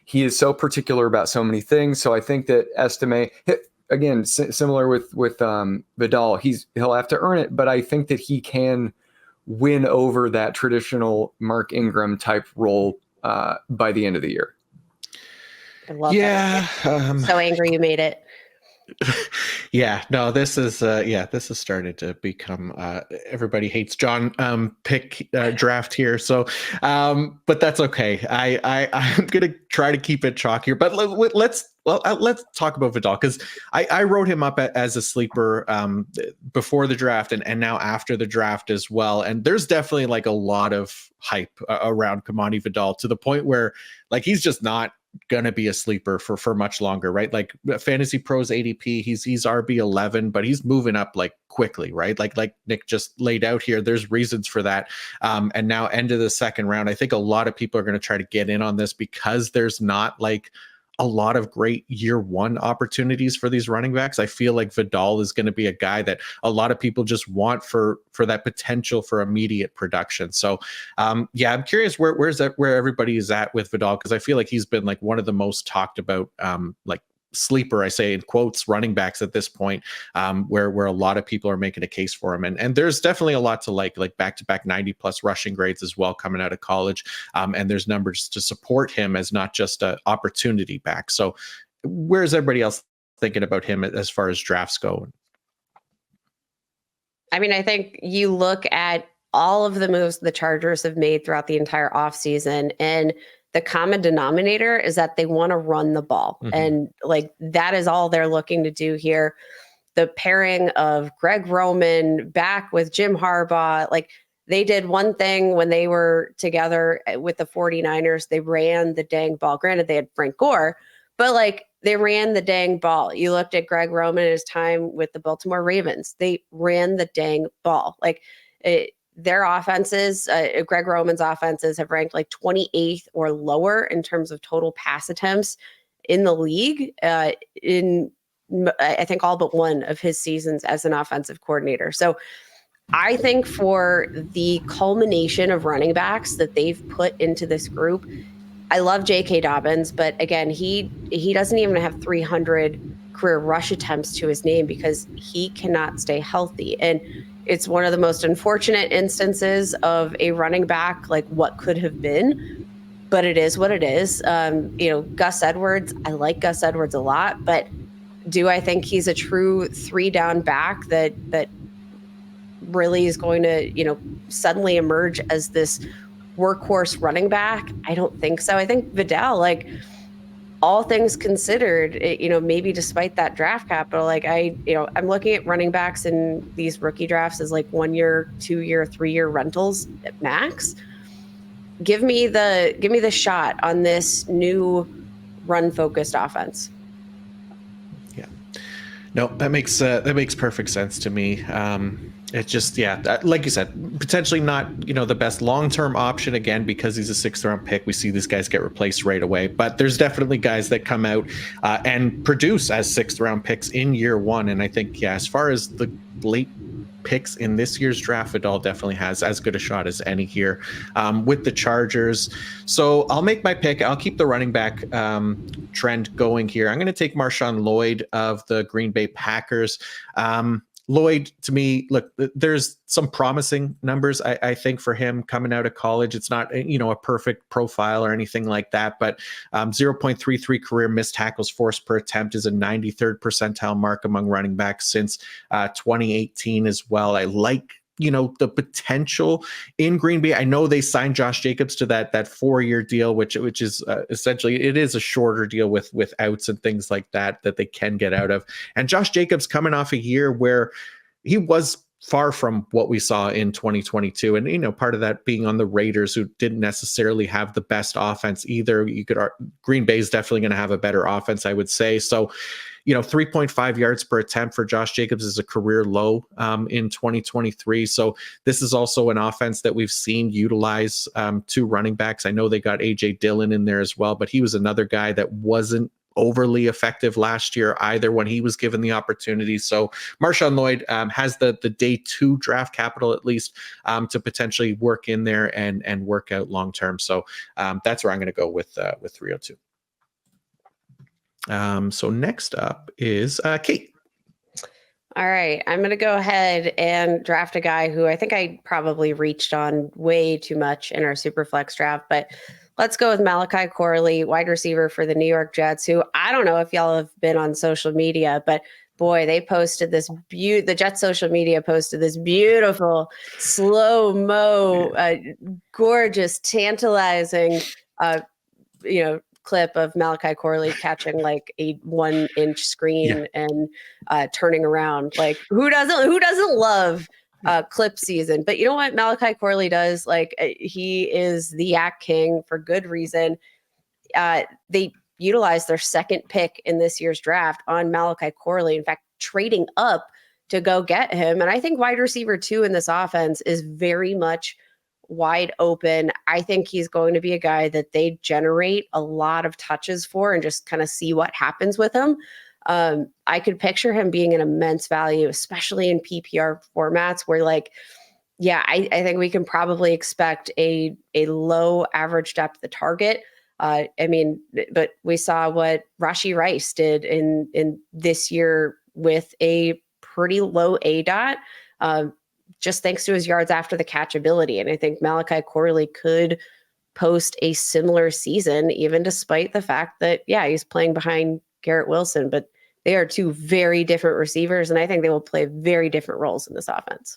He is so particular about so many things. So I think that Estime, again, similar with Vidal, he'll have to earn it, but I think that he can win over that traditional Mark Ingram type role by the end of the year. I love that. I'm so angry you made it. Yeah, no, this is starting to become everybody hates John pick draft here. So but that's okay. I'm gonna try to keep it chalkier, but let's talk about Vidal, because I wrote him up as a sleeper before the draft and now after the draft as well. And there's definitely like a lot of hype around Kimani Vidal to the point where like he's just not gonna be a sleeper for much longer, right? Like Fantasy Pros ADP, he's RB11, but he's moving up like quickly, right? Like Nick just laid out here, there's reasons for that. And now end of the second round, I think a lot of people are going to try to get in on this because there's not like a lot of great year one opportunities for these running backs. I feel like Vidal is going to be a guy that a lot of people just want for that potential for immediate production. So I'm curious where everybody is at with Vidal, because I feel like he's been like one of the most talked about like sleeper, I say in quotes, running backs at this point, where a lot of people are making a case for him. And there's definitely a lot to like back-to-back 90+ rushing grades as well coming out of college. And there's numbers to support him as not just an opportunity back. So where's everybody else thinking about him as far as drafts go? I mean, I think you look at all of the moves the Chargers have made throughout the entire offseason, and the common denominator is that they want to run the ball. Mm-hmm. And like, that is all they're looking to do here. The pairing of Greg Roman back with Jim Harbaugh, like they did one thing when they were together with the 49ers, they ran the dang ball. Granted, they had Frank Gore, but like they ran the dang ball. You looked at Greg Roman at his time with the Baltimore Ravens, they ran the dang ball. Like their offenses, Greg Roman's offenses have ranked like 28th or lower in terms of total pass attempts in the league in, I think, all but one of his seasons as an offensive coordinator. So I think for the culmination of running backs that they've put into this group, I love J.K. Dobbins, but again, he doesn't even have 300 career rush attempts to his name because he cannot stay healthy. And it's one of the most unfortunate instances of a running back, like what could have been, but it is what it is. Gus Edwards, I like Gus Edwards a lot, but do I think he's a true 3-down back that really is going to, suddenly emerge as this workhorse running back? I don't think so. I think Vidal, like, all things considered, maybe despite that draft capital, like I'm looking at running backs in these rookie drafts as like 1 year, 2 year, 3 year rentals at max. Give me the shot on this new run focused offense. Yeah, no, that makes perfect sense to me. It's just, like you said, potentially not, the best long-term option, again, because he's a 6th-round pick. We see these guys get replaced right away, but there's definitely guys that come out and produce as 6th-round picks in year one. And I think, as far as the late picks in this year's draft, Vidal definitely has as good a shot as any here with the Chargers. So I'll make my pick. I'll keep the running back trend going here. I'm going to take Marshawn Lloyd of the Green Bay Packers. Lloyd, to me, look, there's some promising numbers, I think, for him coming out of college. It's not, a perfect profile or anything like that, but 0.33 career missed tackles forced per attempt is a 93rd percentile mark among running backs since 2018 as well. I like the potential in Green Bay. I know they signed Josh Jacobs to that 4-year deal, which is essentially, it is a shorter deal with outs and things like that they can get out of. And Josh Jacobs coming off a year where he was far from what we saw in 2022. And, part of that being on the Raiders, who didn't necessarily have the best offense either. Green Bay is definitely going to have a better offense, I would say. So, 3.5 yards per attempt for Josh Jacobs is a career low in 2023. So this is also an offense that we've seen utilize 2 running backs. I know they got A.J. Dillon in there as well, but he was another guy that wasn't overly effective last year either when he was given the opportunity. So Marshawn Lloyd has the day 2 draft capital, at least, to potentially work in there and work out long term. So that's where I'm going to go with 302. So next up is Kate. All right. I'm going to go ahead and draft a guy who I think I probably reached on way too much in our Superflex draft, but let's go with Malachi Corley, wide receiver for the New York Jets, who I don't know if y'all have been on social media, but boy, they posted this the Jets social media posted this beautiful slow-mo, gorgeous, tantalizing, clip of Malachi Corley catching like a 1-inch screen and turning around. Like who doesn't love clip season? But you know what Malachi Corley does? Like he is the yak king for good reason. They utilized their 2nd pick in this year's draft on Malachi Corley. In fact, trading up to go get him. And I think wide receiver 2 in this offense is very much wide open. I think he's going to be a guy that they generate a lot of touches for and just kind of see what happens with him. I could picture him being an immense value, especially in PPR formats where I think we can probably expect a low average depth of target. But we saw what Rashee Rice did in this year with a pretty low ADOT. Just thanks to his yards after the catch ability. And I think Malachi Corley could post a similar season, even despite the fact that, he's playing behind Garrett Wilson, but they are 2 very different receivers. And I think they will play very different roles in this offense.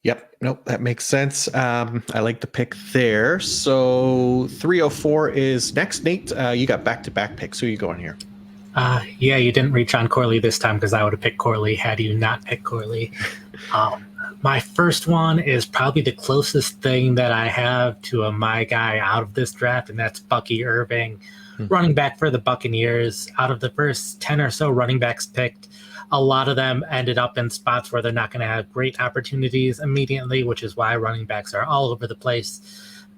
Yep. Nope. That makes sense. I like the pick there. So 304 is next. Nate, you got back-to-back picks. Who are you going here? You didn't reach on Corley this time because I would have picked Corley had you not picked Corley. My first one is probably the closest thing that I have to my guy out of this draft, and that's Bucky Irving, running back for the Buccaneers. Out of the first 10 or so running backs picked, a lot of them ended up in spots where they're not going to have great opportunities immediately, which is why running backs are all over the place.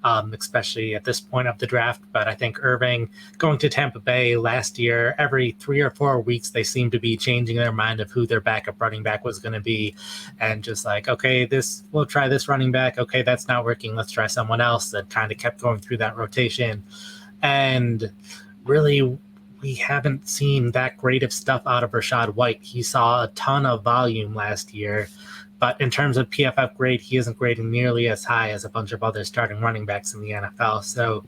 Especially at this point of the draft. But I think Irving going to Tampa Bay last year, every 3 or 4 weeks, they seemed to be changing their mind of who their backup running back was going to be. And just like, okay, we'll try this running back. Okay, that's not working. Let's try someone else. That kind of kept going through that rotation. And really we haven't seen that great of stuff out of Rachaad White. He saw a ton of volume last year, but in terms of PFF grade, he isn't grading nearly as high as a bunch of other starting running backs in the NFL. So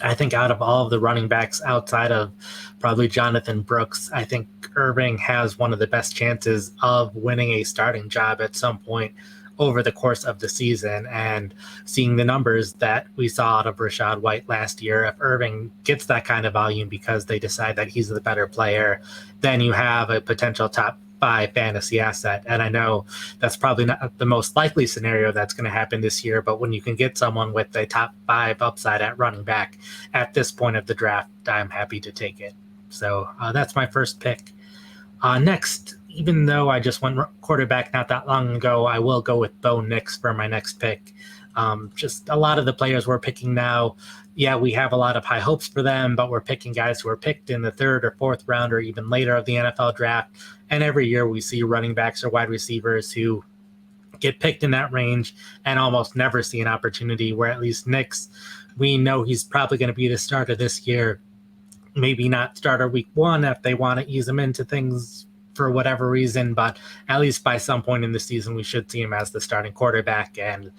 I think out of all of the running backs outside of probably Jonathan Brooks, I think Irving has one of the best chances of winning a starting job at some point over the course of the season. And seeing the numbers that we saw out of Rachaad White last year, if Irving gets that kind of volume because they decide that he's the better player, then you have a potential top 5 fantasy asset. And I know that's probably not the most likely scenario that's going to happen this year, but when you can get someone with a top 5 upside at running back at this point of the draft, I'm happy to take it. So that's my first pick. Next, even though I just went quarterback not that long ago, I will go with Bo Nix for my next pick. Just a lot of the players we're picking now, yeah, we have a lot of high hopes for them, but we're picking guys who are picked in the 3rd or 4th round or even later of the NFL draft. And every year we see running backs or wide receivers who get picked in that range and almost never see an opportunity, where at least Nix, we know he's probably going to be the starter this year. Maybe not starter week 1 if they want to ease him into things for whatever reason, but at least by some point in the season, we should see him as the starting quarterback. And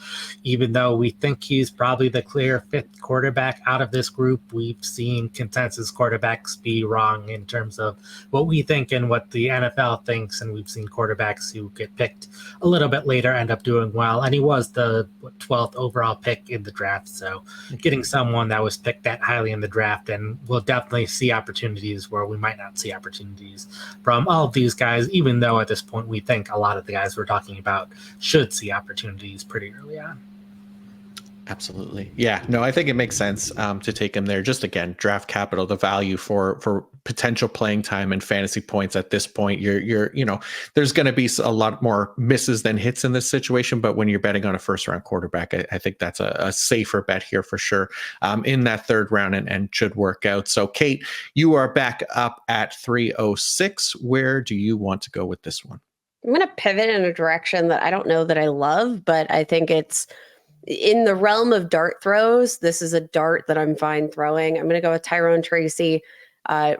even though we think he's probably the clear 5th quarterback out of this group, we've seen consensus quarterbacks be wrong in terms of what we think and what the NFL thinks. And we've seen quarterbacks who get picked a little bit later end up doing well. And he was the 12th overall pick in the draft. So getting someone that was picked that highly in the draft, and we'll definitely see opportunities where we might not see opportunities from all of these guys, even though at this point we think a lot of the guys we're talking about should see opportunities pretty early on. Absolutely. Yeah, no, I think it makes sense to take him there. Just again, draft capital, the value for potential playing time and fantasy points at this point. You're there's going to be a lot more misses than hits in this situation, but when you're betting on a 1st round quarterback, I think that's a safer bet here for sure in that 3rd round and should work out. So Kate, you are back up at 306. Where do you want to go with this one? I'm going to pivot in a direction that I don't know that I love, but I think it's in the realm of dart throws. This is a dart that I'm fine throwing. I'm going to go with Tyrone Tracy,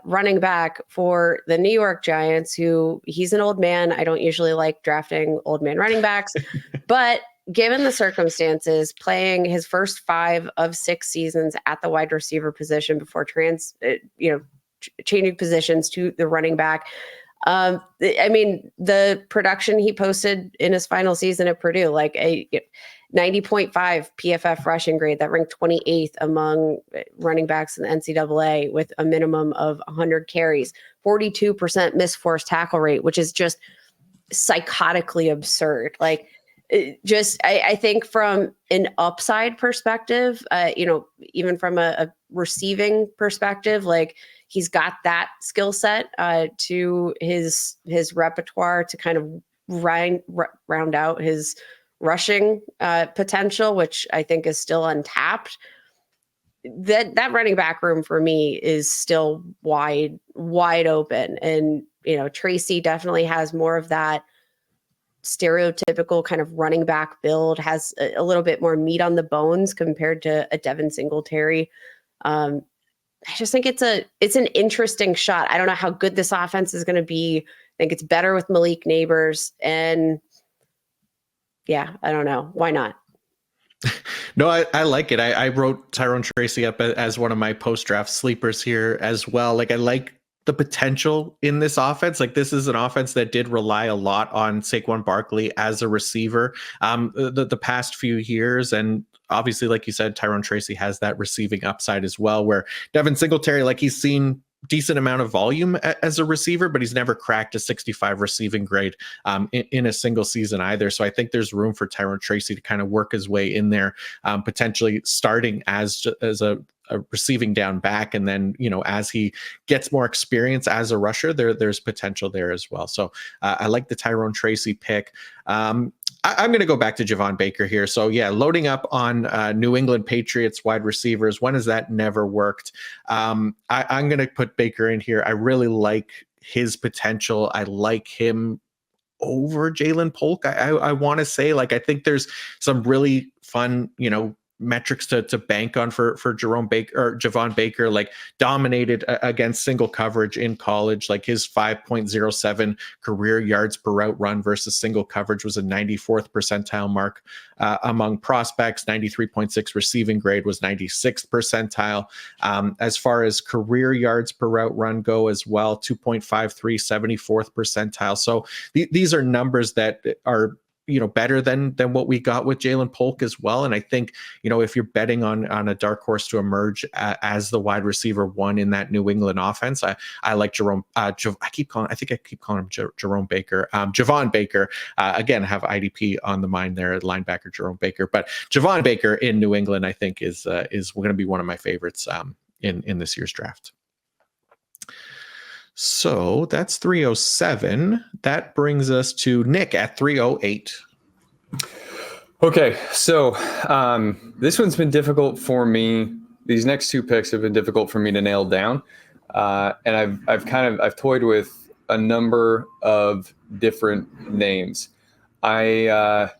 running back for the New York Giants, who he's an old man. I don't usually like drafting old man running backs, but given the circumstances, playing his first 5 of 6 seasons at the wide receiver position before changing positions to the running back. I mean, the production he posted in his final season at Purdue, like a 90.5 PFF rushing grade that ranked 28th among running backs in the NCAA with a minimum of 100 carries, 42% missed forced tackle rate, which is just psychotically absurd. Like, I think from an upside perspective, even from a receiving perspective, like he's got that skill set to his repertoire to kind of round out his rushing potential, which I think is still untapped. That running back room for me is still wide open. And, Tracy definitely has more of that stereotypical kind of running back build, has a little bit more meat on the bones compared to a Devin Singletary. I just think it's an interesting shot. I don't know how good this offense is going to be. I think it's better with Malik Neighbors, and yeah, I don't know. Why not? No, I like it. I wrote Tyrone Tracy up as one of my post-draft sleepers here as well. Like, I like the potential in this offense. Like, this is an offense that did rely a lot on Saquon Barkley as a receiver the past few years. And obviously, like you said, Tyrone Tracy has that receiving upside as well, where Devin Singletary, like, he's seen decent amount of volume as a receiver, but he's never cracked a 65 receiving grade in a single season either. So I think there's room for Tyrone Tracy to kind of work his way in there, potentially starting as a receiving down back, and then as he gets more experience as a rusher, there's potential there as well. So I like the Tyrone Tracy pick. I'm going to go back to Javon Baker here. So yeah, loading up on New England Patriots wide receivers. When has that never worked? I'm going to put Baker in here. I really like his potential. I like him over Jalen Polk. I want to say, like, I think there's some really fun, metrics to bank on for Jerome Baker or Javon Baker, like dominated against single coverage in college. Like his 5.07 career yards per route run versus single coverage was a 94th percentile mark among prospects. 93.6 receiving grade was 96th percentile. As far as career yards per route run go as well, 2.53, 74th percentile. So these are numbers that are, you know, better than what we got with Ja'Lynn Polk as well. And I think, you know, if you're betting on a dark horse to emerge as the wide receiver one in that New England offense, I like Jerome. I keep calling him Jerome Baker. Javon Baker. Again, have IDP on the mind there, linebacker Jerome Baker. But Javon Baker in New England, I think, is going to be one of my favorites in this year's draft. So that's 307. That brings us to Nick at 308. Okay, so this one's been difficult for me. These next two picks have been difficult for me to nail down, and I've toyed with a number of different names. It's a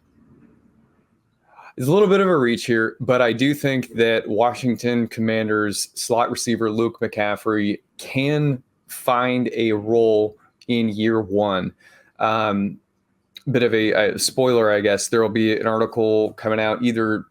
little bit of a reach here, but I do think that Washington Commanders slot receiver Luke McCaffrey can find a role in year one. Bit of a spoiler, I guess. There will be an article coming out either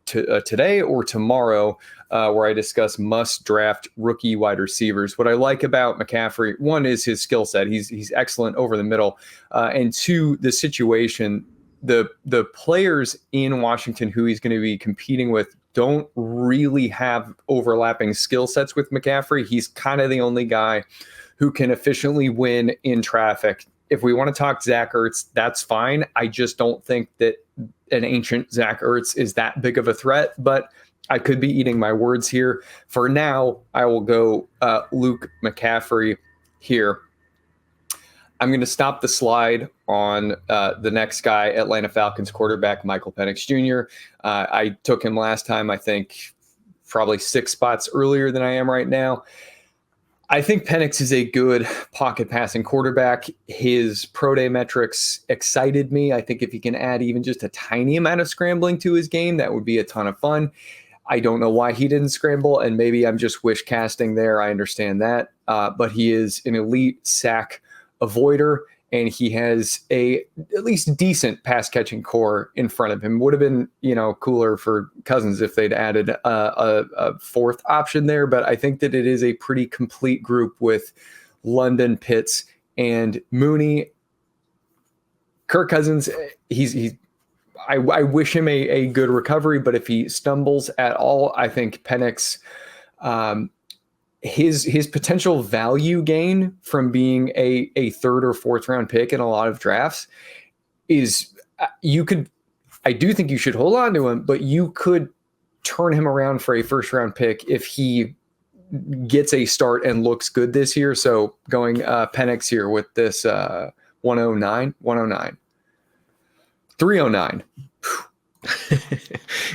today or tomorrow where I discuss must draft rookie wide receivers. What I like about McCaffrey, one, is his skill set. He's excellent over the middle, and two, the situation. The players in Washington who he's going to be competing with don't really have overlapping skill sets with McCaffrey. He's kind of the only guy who can efficiently win in traffic. If we want to talk Zach Ertz, that's fine. I just don't think that an ancient Zach Ertz is that big of a threat, but I could be eating my words here. For now, I will go Luke McCaffrey here. I'm going to stop the slide on the next guy, Atlanta Falcons quarterback Michael Penix Jr. I took him last time, I think, probably 6 spots earlier than I am right now. I think Penix is a good pocket passing quarterback. His pro day metrics excited me. I think if he can add even just a tiny amount of scrambling to his game, that would be a ton of fun. I don't know why he didn't scramble, and maybe I'm just wish casting there. I understand that. But he is an elite sack avoider, and he has a at least decent pass catching core in front of him. Would have been, cooler for Cousins if they'd added a fourth option there, but I think that it is a pretty complete group with London, Pitts, and Mooney. Kirk Cousins, I wish him a good recovery, but if he stumbles at all, I think Penix, his potential value gain from being a third or fourth round pick in a lot of drafts is I do think you should hold on to him, but you could turn him around for a first round pick if he gets a start and looks good this year. So going Penix here with this 309.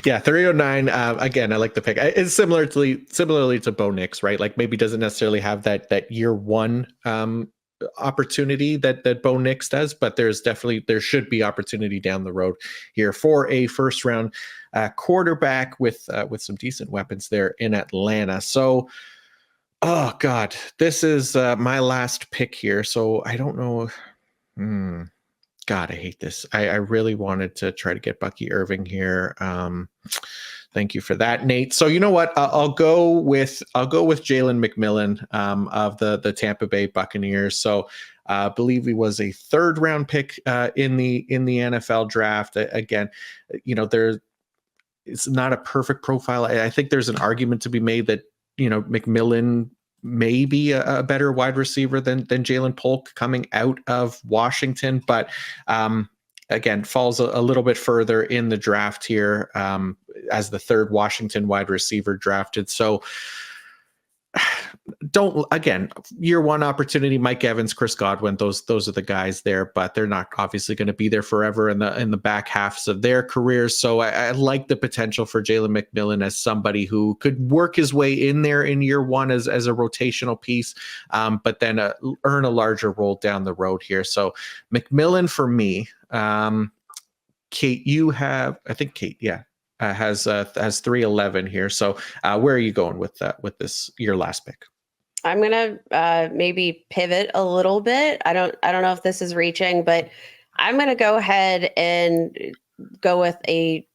Yeah, 309. Again, I like the pick. It's similarly to Bo Nix, right? Like maybe doesn't necessarily have that year one opportunity that Bo Nix does, but there should be opportunity down the road here for a first round quarterback with some decent weapons there in Atlanta. So, oh God, this is my last pick here. So I don't know. God, I hate this. I really wanted to try to get Bucky Irving here. Thank you for that, Nate. So you know what? I'll go with Jalen McMillan of the Tampa Bay Buccaneers. So I believe he was a third round pick in the NFL draft. Again, it's not a perfect profile. I think there's an argument to be made that McMillan may be a better wide receiver than Ja'Lynn Polk coming out of Washington, but again, falls a little bit further in the draft here as the third Washington wide receiver drafted. So year one opportunity, Mike Evans, Chris Godwin, those are the guys there, but they're not obviously going to be there forever in the back halves of their careers. So I like the potential for Jalen McMillan as somebody who could work his way in there in year one as a rotational piece, but then earn a larger role down the road here. So McMillan for me. Kate, you have, I think Kate, yeah. has 311 here. So where are you going with this your last pick? I'm gonna maybe pivot a little bit. I don't know if this is reaching, but I'm gonna go ahead and go with a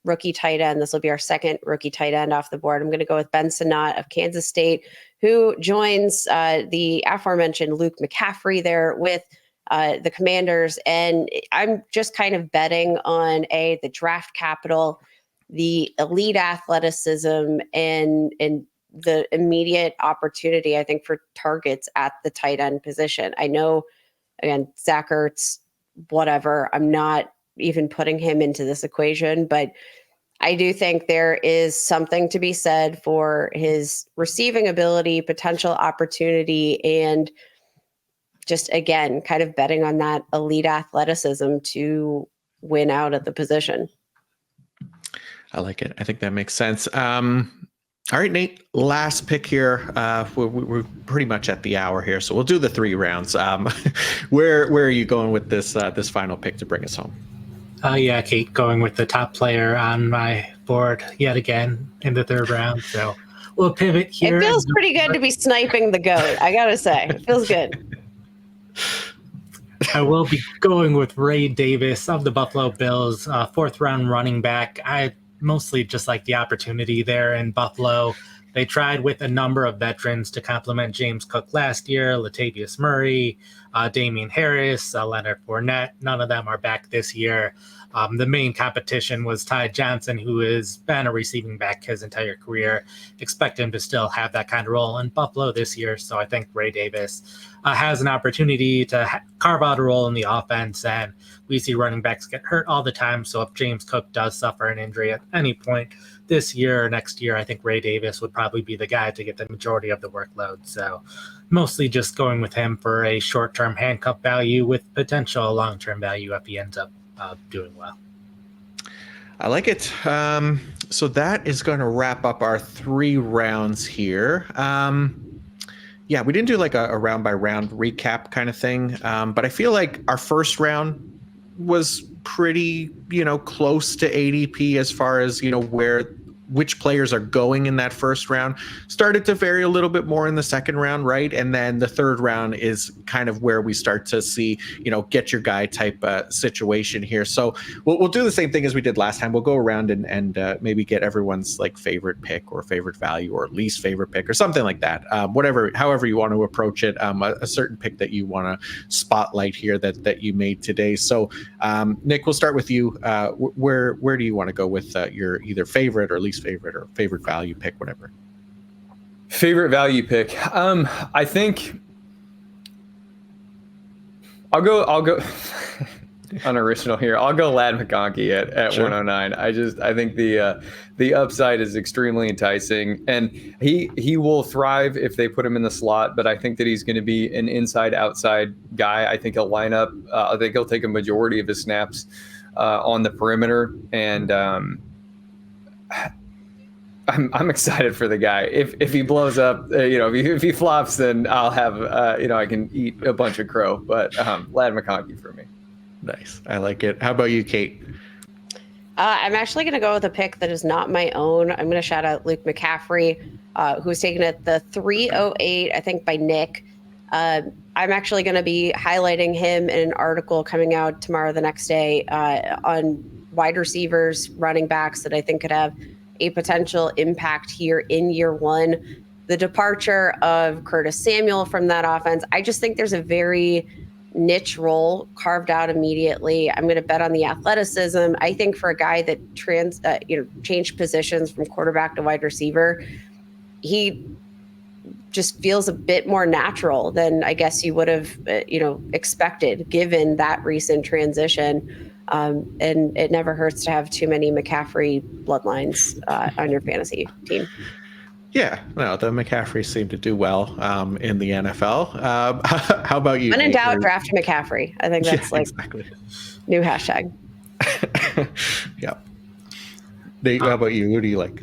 rookie tight end. This will be our second rookie tight end off the board. I'm going to go with Ben Sinnott of Kansas State, who joins the aforementioned Luke McCaffrey there with the Commanders. And I'm just kind of betting on the draft capital, the elite athleticism, and the immediate opportunity, I think, for targets at the tight end position. I know, again, Zach Ertz, whatever, I'm not even putting him into this equation, but I do think there is something to be said for his receiving ability, potential opportunity, and just, again, kind of betting on that elite athleticism to win out at the position. I like it. I think that makes sense. All right, Nate, last pick here. We're pretty much at the hour here, so we'll do the 3 rounds. Where are you going with this final pick to bring us home? Yeah, Kate, going with the top player on my board yet again in the 3rd round. So we'll pivot here. It feels pretty good to be sniping the GOAT, I gotta say. It feels good. I will be going with Ray Davis of the Buffalo Bills, 4th round running back. I mostly just like the opportunity there in Buffalo. They tried with a number of veterans to complement James Cook last year, Latavius Murray, Damian Harris, Leonard Fournette. None of them are back this year. The main competition was Ty Johnson, who has been a receiving back his entire career. Expect him to still have that kind of role in Buffalo this year. So I think Ray Davis has an opportunity to carve out a role in the offense. And we see running backs get hurt all the time. So if James Cook does suffer an injury at any point this year or next year, I think Ray Davis would probably be the guy to get the majority of the workload. So mostly just going with him for a short-term handcuff value with potential long-term value if he ends up doing well. I like it. So that is going to wrap up our 3 rounds here. Yeah, we didn't do like a round by round recap kind of thing, but I feel like our first round was pretty, close to ADP as far as, which players are going in that first round. Started to vary a little bit more in the second round, right? And then the third round is kind of where we start to see, get your guy type situation here. So we'll do the same thing as we did last time. We'll go around and maybe get everyone's like favorite pick or favorite value or least favorite pick or something like that. However you want to approach it, a certain pick that you want to spotlight here that you made today. So Nick, we'll start with you. Where do you want to go with your either favorite or least favorite or favorite value pick, whatever? Favorite value pick. I think I'll go unoriginal here. I'll go Ladd McConkey at sure. 109. I think the upside is extremely enticing, and he will thrive if they put him in the slot, but I think that he's going to be an inside outside guy. I think he'll line up. I think he'll take a majority of his snaps on the perimeter, and I'm excited for the guy. If he blows up, if he flops, then I'll have, I can eat a bunch of crow. But Ladd McConkey for me. Nice. I like it. How about you, Kate? I'm actually going to go with a pick that is not my own. I'm going to shout out Luke McCaffrey, who's taken at the 308, I think, by Nick. I'm actually going to be highlighting him in an article coming out tomorrow, the next day, on wide receivers, running backs that I think could have a potential impact here in year one. The departure of Curtis Samuel from that offense, I just think there's a very niche role carved out immediately. I'm going to bet on the athleticism. I think for a guy that changed positions from quarterback to wide receiver, he just feels a bit more natural than I guess you would have, expected given that recent transition. And it never hurts to have too many McCaffrey bloodlines on your fantasy team. Yeah, no, the McCaffreys seem to do well in the NFL. How about you? When in doubt, draft McCaffrey. I think that's exactly. New hashtag. Yeah. Nate, how about you? Who do you like?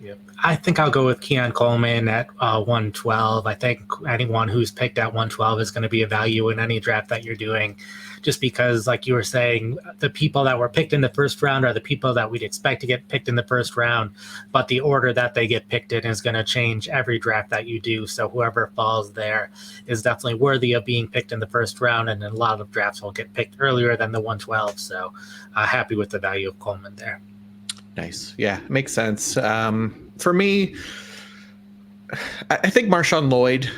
Yep. I think I'll go with Keon Coleman at 112. I think anyone who's picked at 112 is going to be a value in any draft that you're doing, just because, like you were saying, the people that were picked in the first round are the people that we'd expect to get picked in the first round, but the order that they get picked in is going to change every draft that you do. So whoever falls there is definitely worthy of being picked in the first round, and a lot of drafts will get picked earlier than the 112. So happy with the value of Coleman there. Nice. Yeah, makes sense. For me, I think Marshawn Lloyd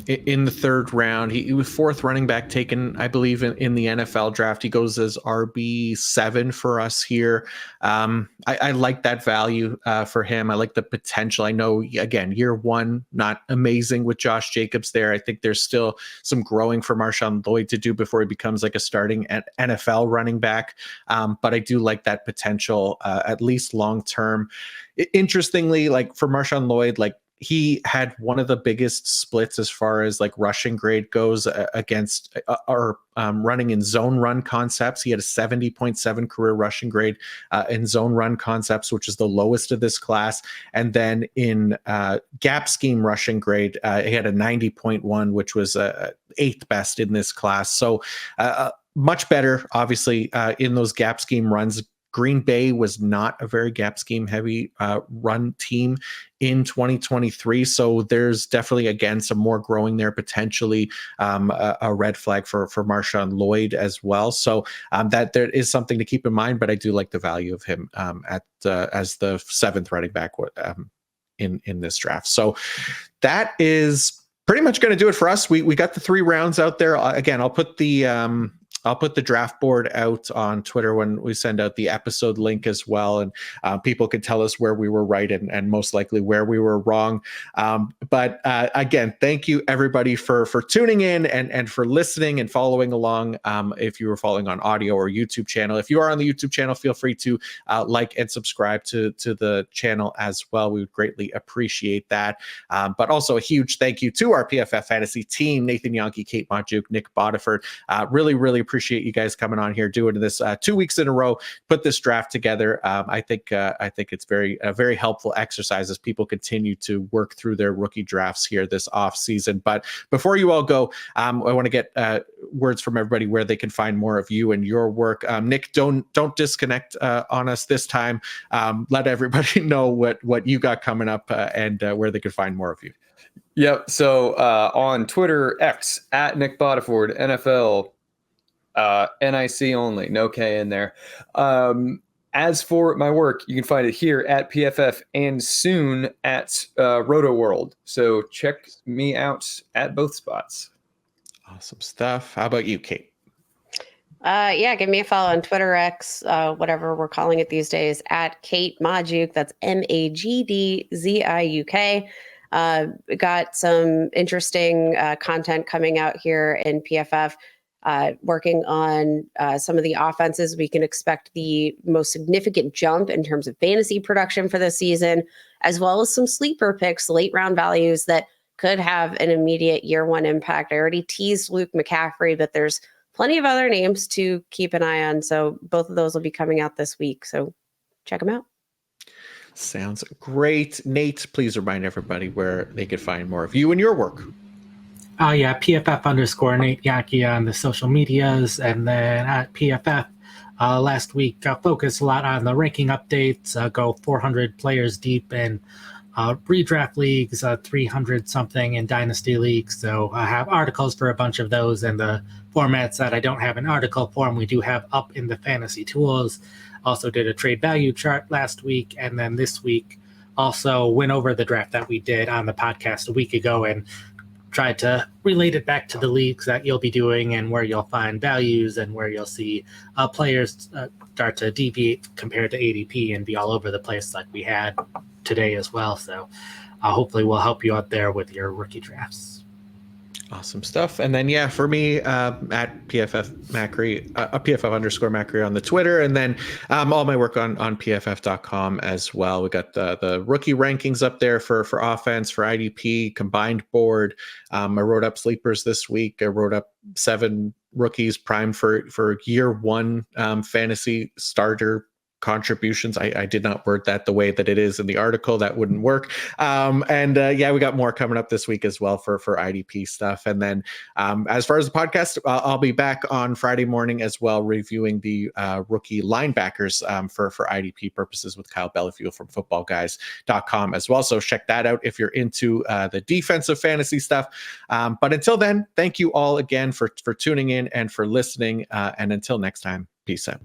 in the third round. He was fourth running back taken, I believe, in the NFL draft. He goes as RB7 for us here. I like that value for him. I like the potential. I know, again, year one, not amazing with Josh Jacobs there. I think there's still some growing for Marshawn Lloyd to do before he becomes like a starting NFL running back. But I do like that potential, at least long term. Interestingly, like for Marshawn Lloyd, like he had one of the biggest splits as far as like rushing grade goes against or running in zone run concepts. He had a 70.7 career rushing grade in zone run concepts, which is the lowest of this class. And then in gap scheme rushing grade, he had a 90.1, which was eighth best in this class. So much better, obviously, in those gap scheme runs. Green Bay was not a very gap scheme heavy run team in 2023. So there's definitely, again, some more growing there, potentially a red flag for Marshawn Lloyd as well. So that there is something to keep in mind, but I do like the value of him as the seventh running back in this draft. So that is pretty much going to do it for us. We got the 3 rounds out there. Again, I'll put the draft board out on Twitter when we send out the episode link as well. And people can tell us where we were right and most likely where we were wrong. But again, thank you everybody for tuning in and for listening and following along. If you were following on audio or YouTube channel, if you are on the YouTube channel, feel free to like and subscribe to the channel as well. We would greatly appreciate that. But also a huge thank you to our PFF Fantasy team, Nathan Yonke, Kate Modjuk, Nick Bodiford. Really appreciate you guys coming on here, doing this 2 weeks in a row, put this draft together. I think it's a very helpful exercise as people continue to work through their rookie drafts here this off season. But before you all go, I want to get words from everybody where they can find more of you and your work. Nick, don't disconnect on us this time. Let everybody know what you got coming up and where they can find more of you. Yep. So on Twitter, X at Nick Bodiford, NFL. NIC only, no K in there. As for my work, you can find it here at PFF and soon at Roto World. So check me out at both spots. Awesome stuff. How about you, Kate? Give me a follow on Twitter, X, whatever we're calling it these days, at Kate Modjuk. That's MAGDZIUK. Got some interesting content coming out here in PFF. Working on some of the offenses, we can expect the most significant jump in terms of fantasy production for this season, as well as some sleeper picks, late round values that could have an immediate year one impact. I already teased Luke McCaffrey, but there's plenty of other names to keep an eye on. So both of those will be coming out this week. So check them out. Sounds great. Nate, please remind everybody where they could find more of you and your work. PFF_Nate Yonke on the social medias, and then at PFF last week focused a lot on the ranking updates. Go 400 players deep in redraft leagues, 300 something in dynasty leagues. So I have articles for a bunch of those, and the formats that I don't have an article form, we do have up in the fantasy tools. Also did a trade value chart last week, and then this week also went over the draft that we did on the podcast a week ago and tried to relate it back to the leagues that you'll be doing and where you'll find values and where you'll see players start to deviate compared to ADP and be all over the place like we had today as well. So hopefully we'll help you out there with your rookie drafts. Awesome stuff. And then, for me, at PFF Macri, PFF_Macri on the Twitter, and then all my work on PFF.com as well. We got the rookie rankings up there for offense, for IDP, combined board. I wrote up sleepers this week. I wrote up 7 rookies primed for year one fantasy starter contributions. I did not word that the way that it is in the article. That wouldn't work. Yeah, we got more coming up this week as well for IDP stuff. And then as far as the podcast, I'll be back on Friday morning as well, reviewing the rookie linebackers for IDP purposes with Kyle Bellafield from footballguys.com as well. So check that out if you're into the defensive fantasy stuff. But until then, thank you all again for tuning in and for listening. And until next time, peace out.